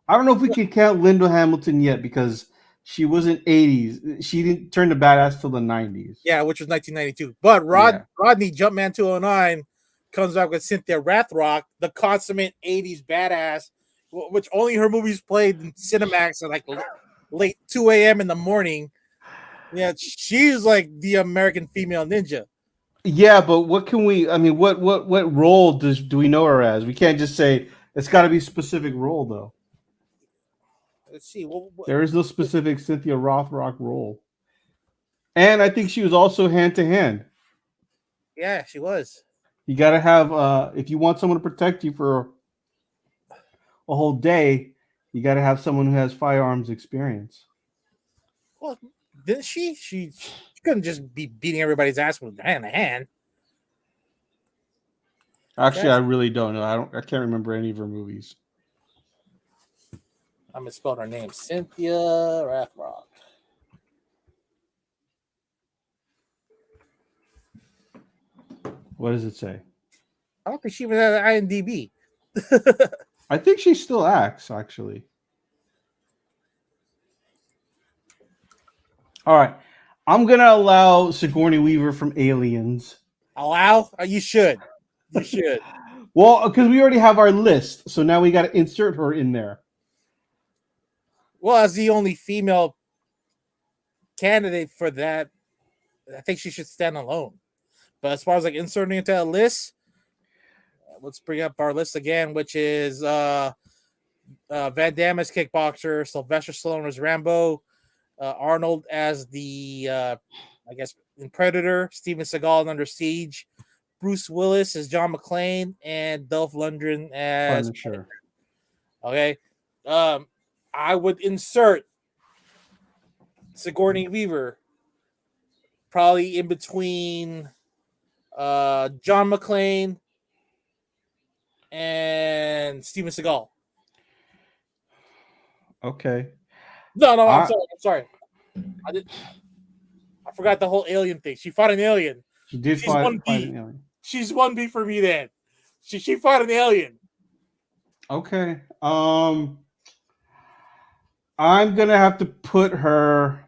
I don't know if we can count Linda Hamilton yet because she was in 80s. She didn't turn to badass till the 90s. Yeah, which was 1992. But Rodney Jumpman 209 comes out with Cynthia Rothrock, the consummate 80s badass, which only her movies played in Cinemax at like late 2 a.m. in the morning. Yeah, she's like the American female ninja. Yeah, but what can we? I mean, what role do we know her as? We can't just say it's got to be a specific role, though. Let's see. There is no specific Cynthia Rothrock role, and I think she was also hand to hand. Yeah, she was. You got to have if you want someone to protect you for a whole day, you got to have someone who has firearms experience. Well, didn't she? She couldn't just be beating everybody's ass with hand to hand. Actually, I really don't know. I can't remember any of her movies. I misspelled her name. Cynthia Rothrock. What does it say? I don't think she even had an IMDb. I think she still acts, actually. All right. I'm going to allow Sigourney Weaver from Aliens. Allow? You should. You should. Well, because we already have our list. So now we got to insert her in there. Well, as the only female candidate for that, I think she should stand alone. But as far as like inserting into a list, let's bring up our list again, which is Van Damme as Kickboxer, Sylvester Stallone as Rambo, Arnold as the, I guess, in Predator, Steven Seagal in Under Siege, Bruce Willis as John McClane and Dolph Lundgren as Punisher. Okay. I would insert Sigourney Weaver probably in between John McClane and Steven Seagal. Okay. No, I'm I- sorry. I'm sorry. I forgot the whole alien thing. She fought an alien. She did She's fight 1B. an alien. She's 1B for me then. She fought an alien. Okay. I'm gonna have to put her.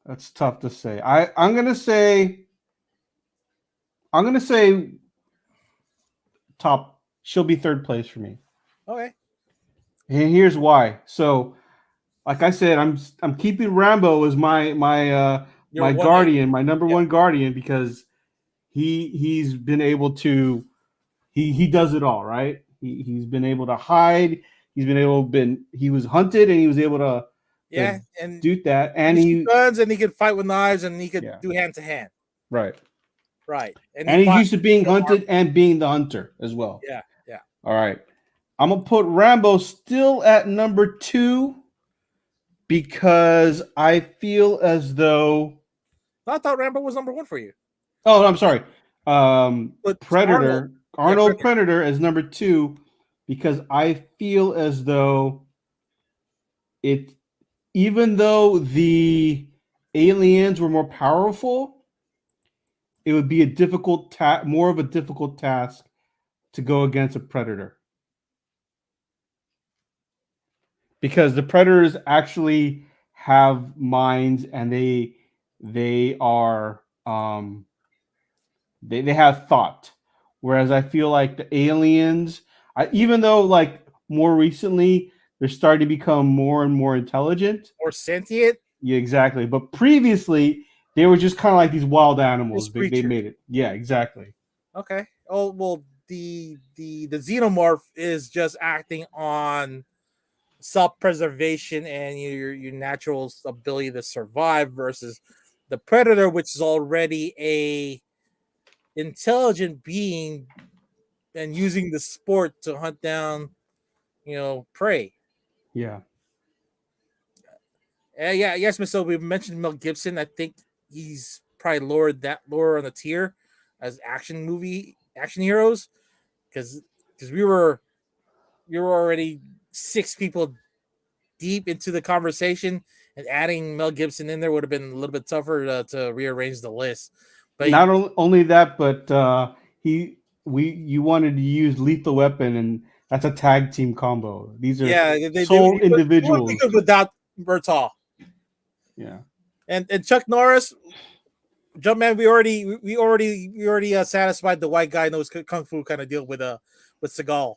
That's tough to say. I'm gonna say top. She'll be third place for me. Okay. And here's why. So, like I said, I'm keeping Rambo as my Your my 1A. guardian, my number Yeah. one guardian, because he's been able to he does it all, right? He's been able to hide. He was hunted and he was able to Yeah, and do that, and he he shoot guns and he could fight with knives and he could Yeah. do hand to hand. right, Right. and he's fought- used to being hunted and being the hunter as well. Yeah. All right, I'm gonna put Rambo still at number 2 because I feel as though. I thought Rambo was number 1 for you. Oh, I'm sorry. But Predator, Arnold. Arnold Predator is number 2 because I feel as though even though the aliens were more powerful, it would be more of a difficult task to go against a Predator. Because the Predators actually have minds and they are they have thought, whereas I feel like the aliens, even though like more recently they're starting to become more and more intelligent, Or sentient. yeah, exactly. But previously they were just kind of like these wild animals. Just They creatures. made it, yeah, exactly. Okay. Oh well, the xenomorph is just acting on self-preservation and your natural ability to survive versus the predator, which is already a intelligent being and using the sport to hunt down, prey. Yeah, Yeah, yes, Miss. So we mentioned Mel Gibson. I think he's probably lower on the tier as action heroes because we were already 6 people deep into the conversation, and adding Mel Gibson in there would have been a little bit tougher to rearrange the list. But not only that, but you wanted to use Lethal Weapon, and that's a tag team combo. These are sole individuals. They would without Bernthal. Yeah. And Chuck Norris, Jumpman, we already satisfied the white guy knows kung fu kind of deal with Seagal.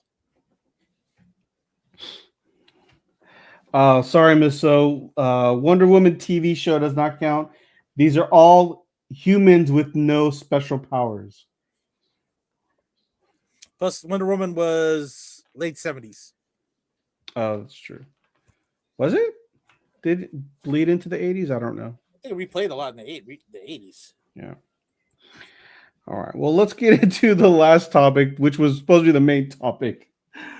Sorry, Miss So. Wonder Woman TV show does not count. These are all humans with no special powers. Plus, Wonder Woman was late 70s. Oh, that's true. Was it? Did it bleed into the 80s? I don't know. I think we played a lot in the 80s. Yeah. All right. Well, let's get into the last topic, which was supposed to be the main topic.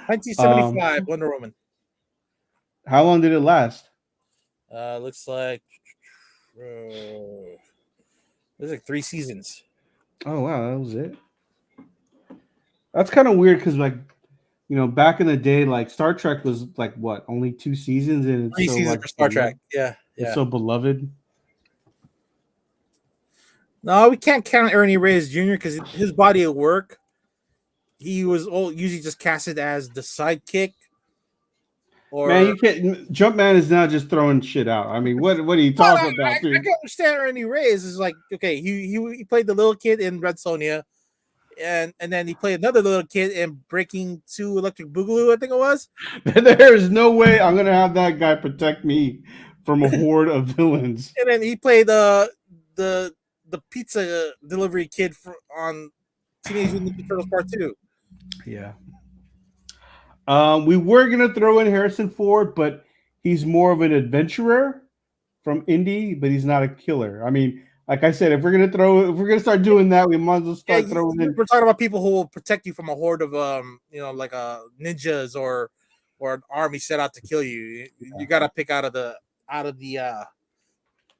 1975, Wonder Woman. How long did it last? Looks like there's like 3 seasons. Oh wow, that was it. That's kind of weird because, like, back in the day, like Star Trek was like what, only 2 seasons, and it's 3 so, seasons like, for Star Trek. Yeah. it's so beloved. No, we can't count Ernie Reyes Jr. because his body of work, he was usually just casted as the sidekick. Or Man, you can't. Jumpman is now just throwing shit out. I mean, what are you talking about, I dude? can understand Ernie Reyes is like, okay, he played the little kid in Red Sonja, and then he played another little kid in Breaking 2 Electric Boogaloo, I think it was. There is no way I'm gonna have that guy protect me from a horde of villains. And then he played the pizza delivery kid on Teenage Mutant Ninja Turtles Part 2. Yeah. We were gonna throw in Harrison Ford, but he's more of an adventurer from Indy, but he's not a killer. I mean, like I said, if we're gonna start doing that, we might as well start throwing in. We're talking about people who will protect you from a horde of like ninjas or an army set out to kill you. You got to pick out of the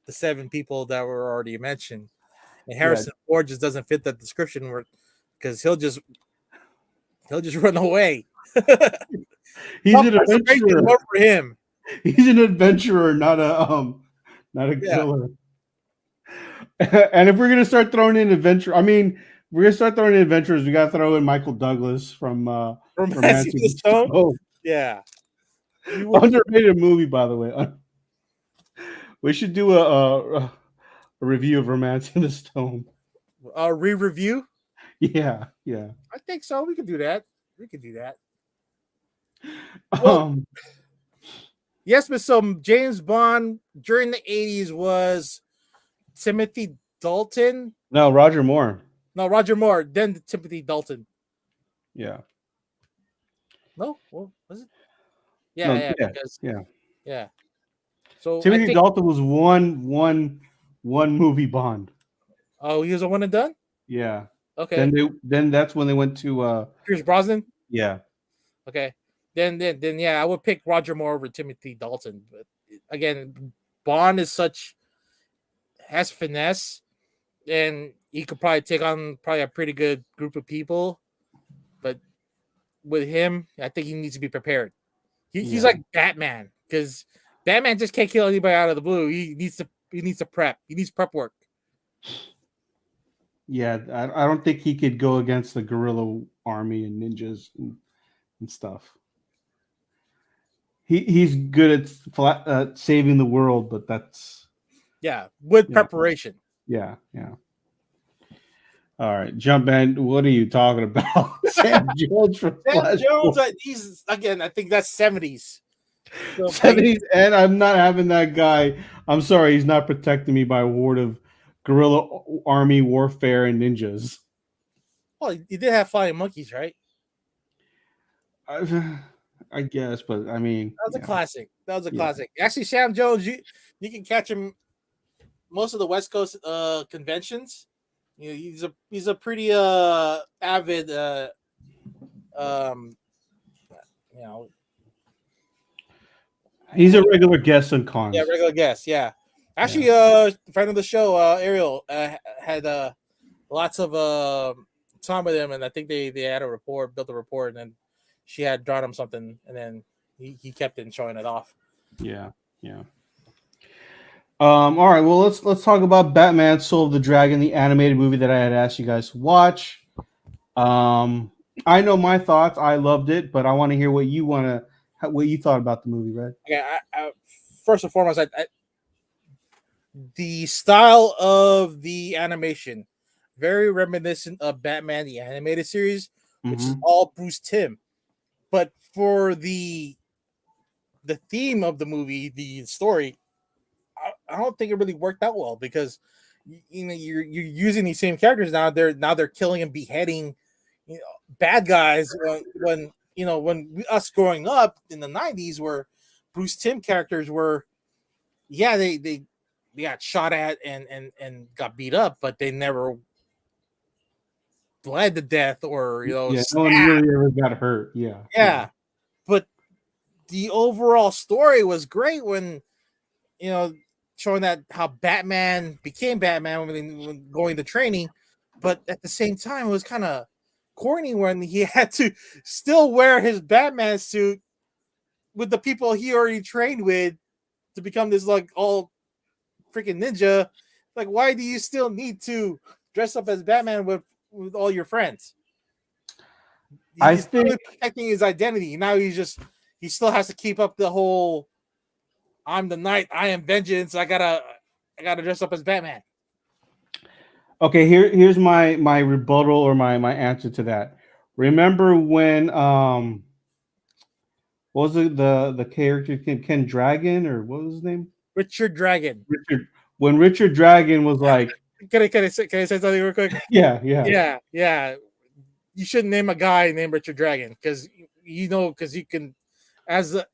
seven people that were already mentioned. And Harrison Ford just doesn't fit that description, because he'll just run away. He's an adventurer. More for him. He's an adventurer, not a killer. And if we're gonna start throwing in adventure, we're gonna start throwing in adventurers. We gotta throw in Michael Douglas from Romancing the Stone. Oh, yeah, underrated movie, by the way. We should do a review of Romancing the Stone. A re-review. Yeah. I think so. We could do that. Yes, but so James Bond during the 80s was Timothy Dalton. No, Roger Moore. No, Roger Moore. Then Timothy Dalton. Yeah. No, well, was it? Yeah. So Timothy Dalton was one movie Bond. Oh, he was a one and done. Yeah. Okay. Then that's when they went to Pierce Brosnan. Yeah. Okay. Then I would pick Roger Moore over Timothy Dalton. But again, Bond has finesse, and he could probably take on a pretty good group of people. But with him, I think he needs to be prepared. He's like Batman, because Batman just can't kill anybody out of the blue. He needs to prep. He needs prep work. Yeah, I don't think he could go against the guerrilla army and ninjas and stuff. He's good at saving the world, but that's with preparation. Yeah. All right, jump in. What are you talking about? Sam Jones from Sam Jones. He's again. I think that's 70s. So 70s, and I'm not having that guy. I'm sorry, he's not protecting me by a horde of guerrilla army warfare and ninjas. Well, he did have flying monkeys, right? I guess, but I mean, that was a classic. Actually, Sam Jones, you can catch him most of the West Coast conventions. He's a pretty avid he's a regular guest on cons. Yeah, regular guest. Yeah, actually, friend of the show, Ariel, had lots of time with him, and I think they had built a rapport, and then she had drawn him something, and then he kept it and showing it off. Yeah. All right. Well, let's talk about Batman: Soul of the Dragon, the animated movie that I had asked you guys to watch. I know my thoughts. I loved it, but I want to hear what you thought about the movie, Red. Okay. First and foremost, the style of the animation very reminiscent of Batman the Animated Series, which is all Bruce Timm. But for the theme of the movie, the story, I don't think it really worked out well, because you're using these same characters now. They're killing and beheading bad guys when us growing up in the 90s, where Bruce Timm characters were they got shot at and got beat up, but they never bled to death or no one really ever got hurt. Yeah. But the overall story was great when showing that how Batman became Batman when going to training, but at the same time it was kind of corny when he had to still wear his Batman suit with the people he already trained with to become this like all freaking ninja. Like, why do you still need to dress up as Batman with all your friends? He's still protecting his identity. Now he still has to keep up the whole I'm the knight, I am vengeance, I gotta dress up as Batman. Okay, here's my rebuttal or my answer to that. Remember when what was it, the character Ken Dragon, or what was his name? Richard Dragon. When Richard Dragon was like, can I say something real quick? Yeah. You shouldn't name a guy named Richard Dragon, because you can, as a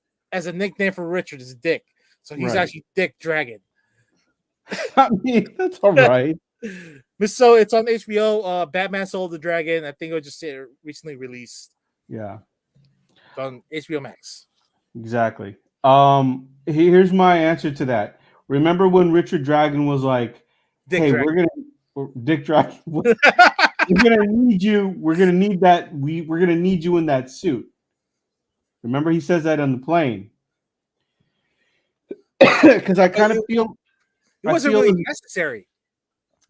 nickname for Richard is Dick, so he's actually Dick Dragon. I mean, that's all right. So it's on HBO. Batman Soul of the Dragon. I think it was just recently released. Yeah, It's on HBO Max. exactly. Here's my answer to that. Remember when Richard Dragon was like, Dick "Hey, Dragon. Dick Dragon, we're gonna need you. We're gonna need that. We're gonna need you in that suit." Remember, he says that on the plane. Because I kind of feel It I wasn't feel really necessary.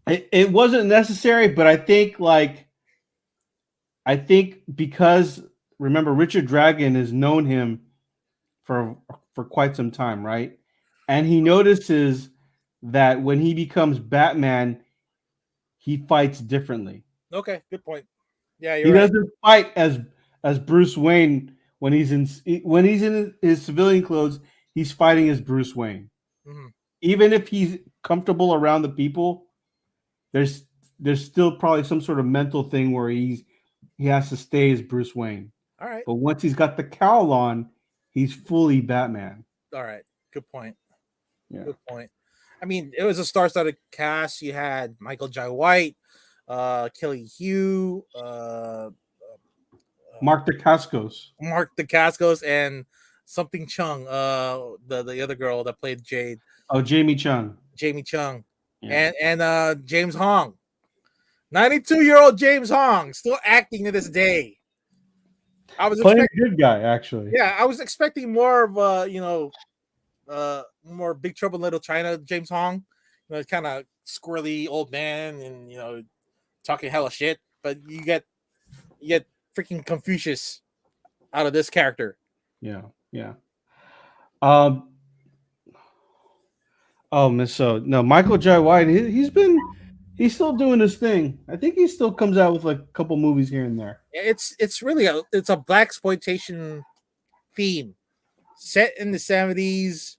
it wasn't necessary, but I think because remember Richard Dragon has known him for quite some time, right? And he notices that when he becomes Batman, he fights differently. Okay, good point. Yeah, He you're right. doesn't fight as Bruce Wayne when he's in his civilian clothes. He's fighting as Bruce Wayne. Mhm. Even if he's comfortable around the people, there's still probably some sort of mental thing where he has to stay as Bruce Wayne. All right. But once he's got the cowl on, he's fully Batman. All right. Good point. Yeah. Good point. I mean, it was a star-studded cast. You had Michael Jai White, Kelly Hugh, Mark Dacascos. Mark Dacascos, and something Chung, the other girl that played Jade, Oh, Jamie Chung. Jamie Chung, Yeah. and James Hong, 92-year-old James Hong, still acting to this day. I was Playing expecting, a good guy, actually. yeah, I was expecting more of more Big Trouble in Little China James Hong, kind of squirrely old man, and talking hella shit. But you get freaking Confucius out of this character. Yeah. So no, Michael Jai White. He's still doing his thing. I think he still comes out with like a couple movies here and there. It's really a black exploitation theme set in the 70s,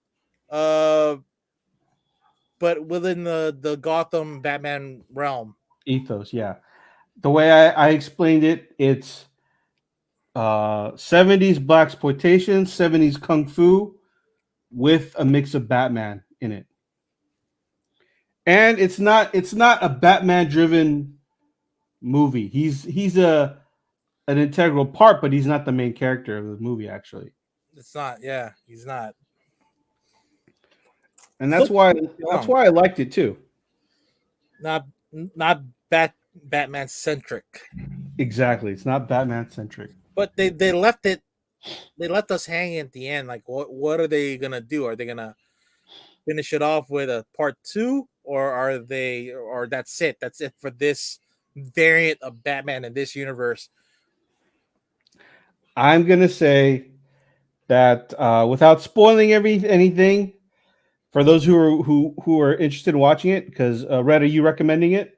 but within the Gotham Batman realm. Ethos, yeah. The way I explained it, it's 70s black exploitation, 70s kung fu with a mix of Batman in it. And it's not a Batman driven movie. He's an integral part, but he's not the main character of the movie actually. It's not, yeah, he's not. And that's why I liked it too. Not Batman centric. Exactly. It's not Batman centric. But they left us hanging at the end. Like, what are they gonna do? Are they gonna finish it off with a part 2, or that's it? That's it for this variant of Batman in this universe. I'm gonna say that without spoiling anything, for those who are interested in watching it, because Red, are you recommending it?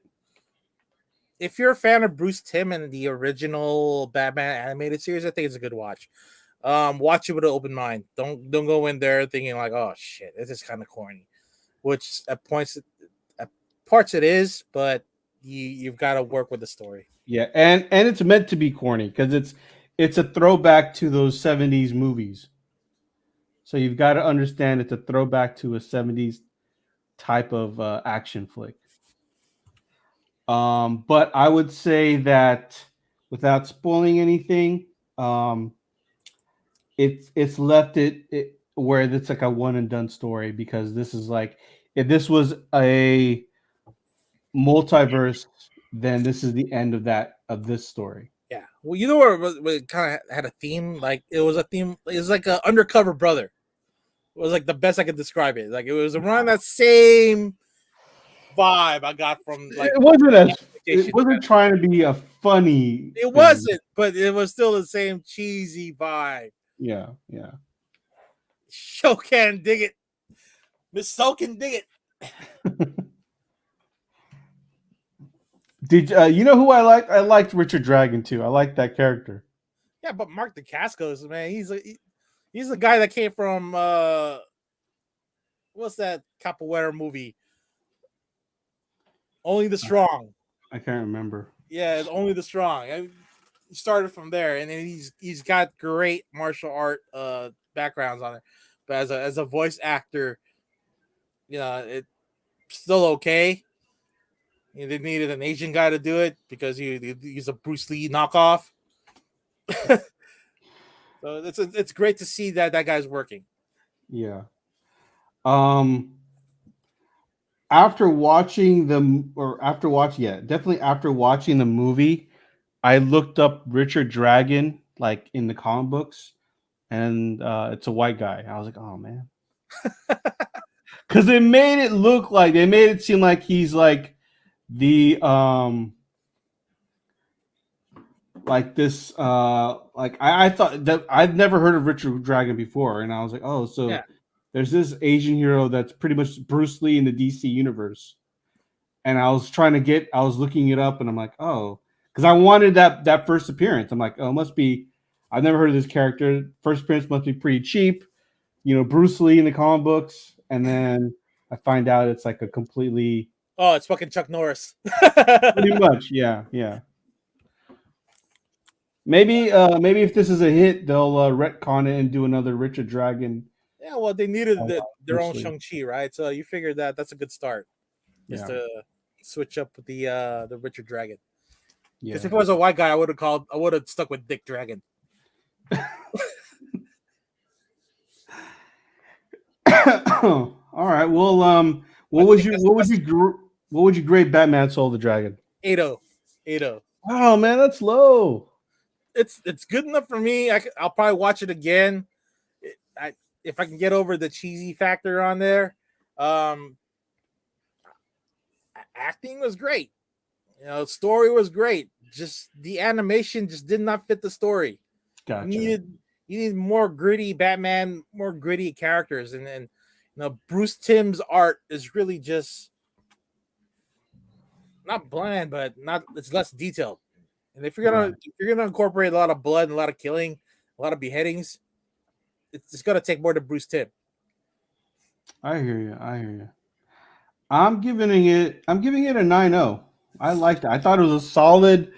If you're a fan of Bruce Timm and the original Batman animated series, I think it's a good watch. Watch it with an open mind. Don't go in there thinking like, oh shit, this is kind of corny, which at parts it is, but you've got to work with the story. Yeah, and it's meant to be corny because it's a throwback to those 70s movies. So you've got to understand it's a throwback to a 70s type of action flick. But I would say that without spoiling anything, it's left it where it's like a one and done story, because this is like, if this was a multiverse, then this is the end of this story. Yeah. Well, you know where it kind of had a theme? Like, it was like an Undercover Brother. It was like the best I could describe it. Like, it was around that same vibe I got from, like, it wasn't trying to be a funny It wasn't, but it was still the same cheesy vibe. Yeah. Show can dig it. Miss So can dig it. Did you know who I liked? I liked Richard Dragon too. I liked that character. Yeah, but Mark Dacascos, man, he's the guy that came from what's that capoeira movie? Only the Strong. I can't remember. Yeah, it's Only the Strong. He started from there, and then he's got great martial art backgrounds on it. But as a voice actor, still okay. They needed an Asian guy to do it because he's a Bruce Lee knockoff. So it's great to see that guy's working. Yeah. After watching definitely after watching the movie, I looked up Richard Dragon like in the comic books, and it's a white guy. I was like, oh man, because they made it seem like he's like the like this like I thought that I've never heard of Richard Dragon before, and I was like, oh, so Yeah. there's this Asian hero that's pretty much Bruce Lee in the DC universe. And I was looking it up, and I'm like, oh, because I wanted that first appearance. I'm like, oh, it must be. I've never heard of this character. First appearance must be pretty cheap, Bruce Lee in the comic books, and then I find out it's like a completely. Oh, it's fucking Chuck Norris. Pretty much, yeah. Maybe if this is a hit, they'll retcon it and do another Richard Dragon. Yeah, well, they needed their own Bruce Lee. Shang-Chi, right? So you figured that's a good start. Just Yeah. to switch up with the Richard Dragon. Yeah. Because if it was a white guy, I would have stuck with Dick Dragon. All right. Well, what would you grade Batman Soul of the Dragon? 8-0. Oh man, that's low. It's good enough for me. I'll probably watch it again. If I can get over the cheesy factor on there. Acting was great. Story was great. Just the animation just did not fit the story. Gotcha. You need more gritty Batman, more gritty characters, and Bruce Timm's art is really just not bland, but it's less detailed. And if you're gonna incorporate a lot of blood and a lot of killing, a lot of beheadings, it's gonna take more than Bruce Timm. I hear you. I'm giving it a 9-0. I liked it. I thought it was a solid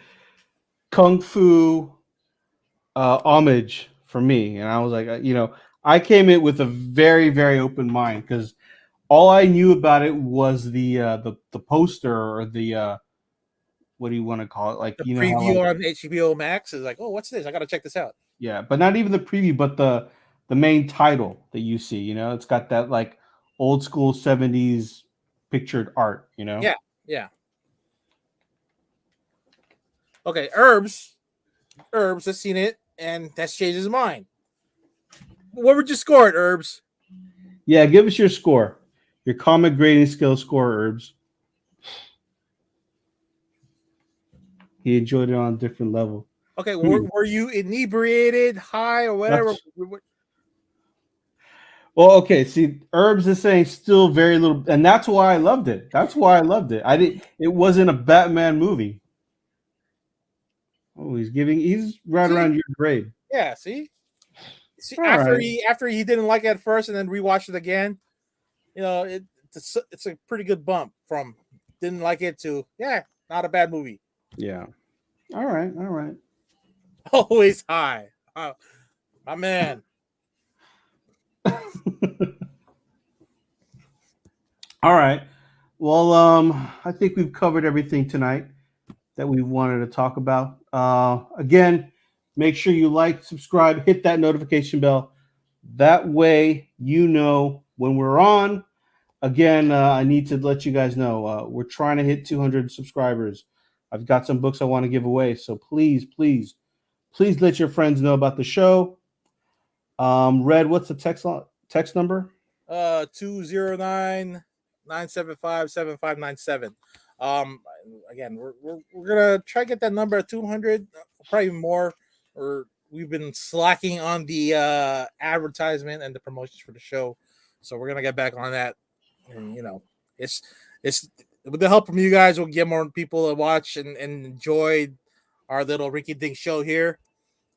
kung fu homage for me, and I was like, I came in with a very, very open mind because all I knew about it was the poster or the what do you want to call it? Like The preview on HBO Max is like, oh, what's this? I gotta check this out. Yeah, but not even the preview, but the main title that you see. It's got that like old school 70s pictured art. Yeah. Okay, Herbs has seen it and that's changed his mind. What would you score it, Herbs? Yeah, give us your score. Your comic grading skill score, Herbs. He enjoyed it on a different level. Okay, were you inebriated, high, or whatever? Well, okay. See, Herbs is saying still very little, and that's why I loved it. It wasn't a Batman movie. Oh, he's right around your grade. Yeah, see, All after he didn't like it at first and then rewatched it again, it's a pretty good bump from didn't like it to not a bad movie. Yeah. All right. Always high. Oh, my man. All right. Well, I think we've covered everything tonight that we wanted to talk about. Again, make sure you like, subscribe, hit that notification bell. That way you know when we're on. Again, I need to let you guys know we're trying to hit 200 subscribers. I've got some books I want to give away, so please let your friends know about the show. Red, what's the text number? 209-975-7597. Again, we're gonna try to get that number at 200, probably more. Or we've been slacking on the advertisement and the promotions for the show, so we're gonna get back on that. And it's with the help from you guys, we'll get more people to watch and enjoy our little Ricky Dink show here,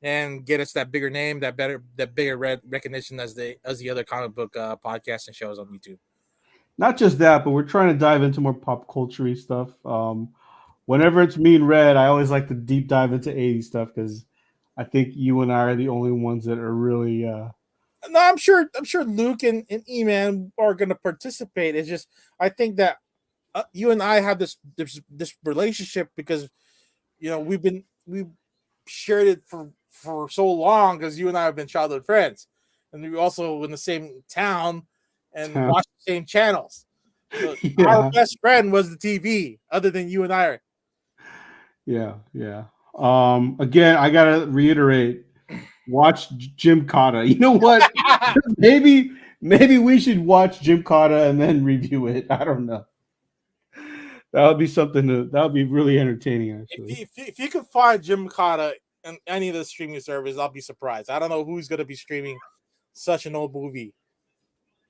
and get us that bigger name, that bigger recognition as the other comic book podcasts and shows on YouTube. Not just that, but we're trying to dive into more pop culture stuff. Whenever it's me and Red, I always like to deep dive into 80s stuff because I think you and I are the only ones that are really. No, I'm sure Luke and E-Man are going to participate. It's just I think that you and I have this relationship because we've shared it for so long because you and I have been childhood friends, and we also in the same town and watch the same channels. So our best friend was the TV, other than you and I are. Yeah. Again, I gotta reiterate: watch Jim Cotta. You know what? maybe we should watch Jim Cotta and then review it. I don't know. That would be something. That would be really entertaining. Actually, if you can find Jim Cotta in any of the streaming services, I'll be surprised. I don't know who's going to be streaming such an old movie.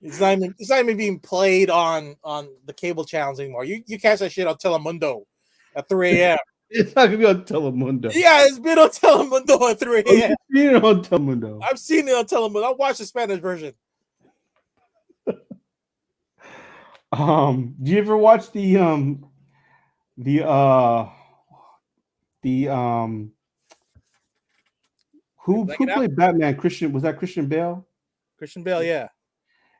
It's not even being played on the cable channels anymore. You catch that shit on Telemundo at 3 a.m. It's not gonna be on Telemundo. Yeah, it's been on Telemundo at 3 a.m. I've seen it on Telemundo. I've seen it on Telemundo. I'll watch the Spanish version. Do you ever watch the who played Batman? Was that Christian Bale? Christian Bale, yeah.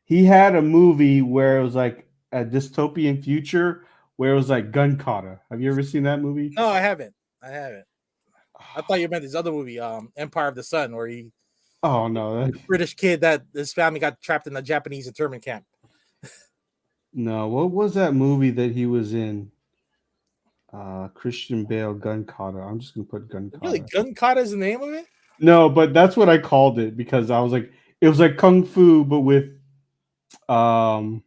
He had a movie where it was like a dystopian future where it was like gun kata. Have you ever seen that movie? No, I haven't. I thought you meant this other movie, Empire of the Sun, where he. Oh no, British kid that his family got trapped in a Japanese internment camp. No, what was that movie that he was in? Christian Bale gun kata. I'm just gonna put gun kata. Really, gun kata is the name of it? No, but that's what I called it because I was like, it was like kung fu, but with, or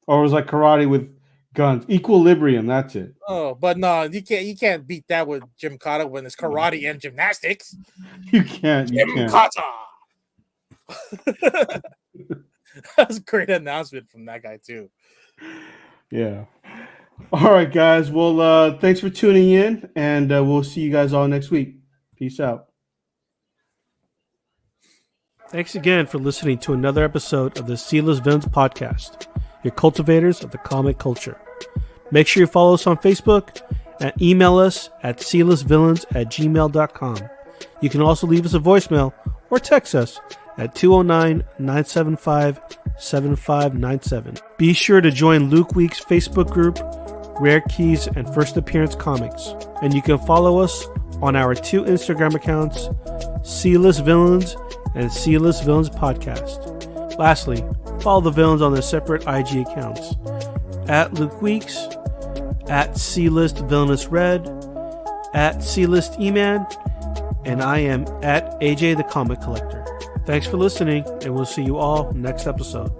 it was like karate with guns. Equilibrium. That's it. Oh, but no, you can't beat that with Jim Cotta when it's karate and gymnastics. You can't. Jim Cotta. That was a great announcement from that guy too. Yeah. All right, guys. Well, thanks for tuning in, and we'll see you guys all next week. Peace out. Thanks again for listening to another episode of the C-List Villains Podcast, your cultivators of the comic culture. Make sure you follow us on Facebook and email us at clistvillains@gmail.com. You can also leave us a voicemail or text us at 209-975-7597. Be sure to join Luke Week's Facebook group, Rare Keys and First Appearance Comics. And you can follow us on our 2 Instagram accounts, C-List Villains and C-List Villains Podcast. Lastly, follow the villains on their separate IG accounts, at Luke Weeks, at C-List Villainous Red, at C-List E-Man, and I am at AJ the Comic Collector. Thanks for listening, and we'll see you all next episode.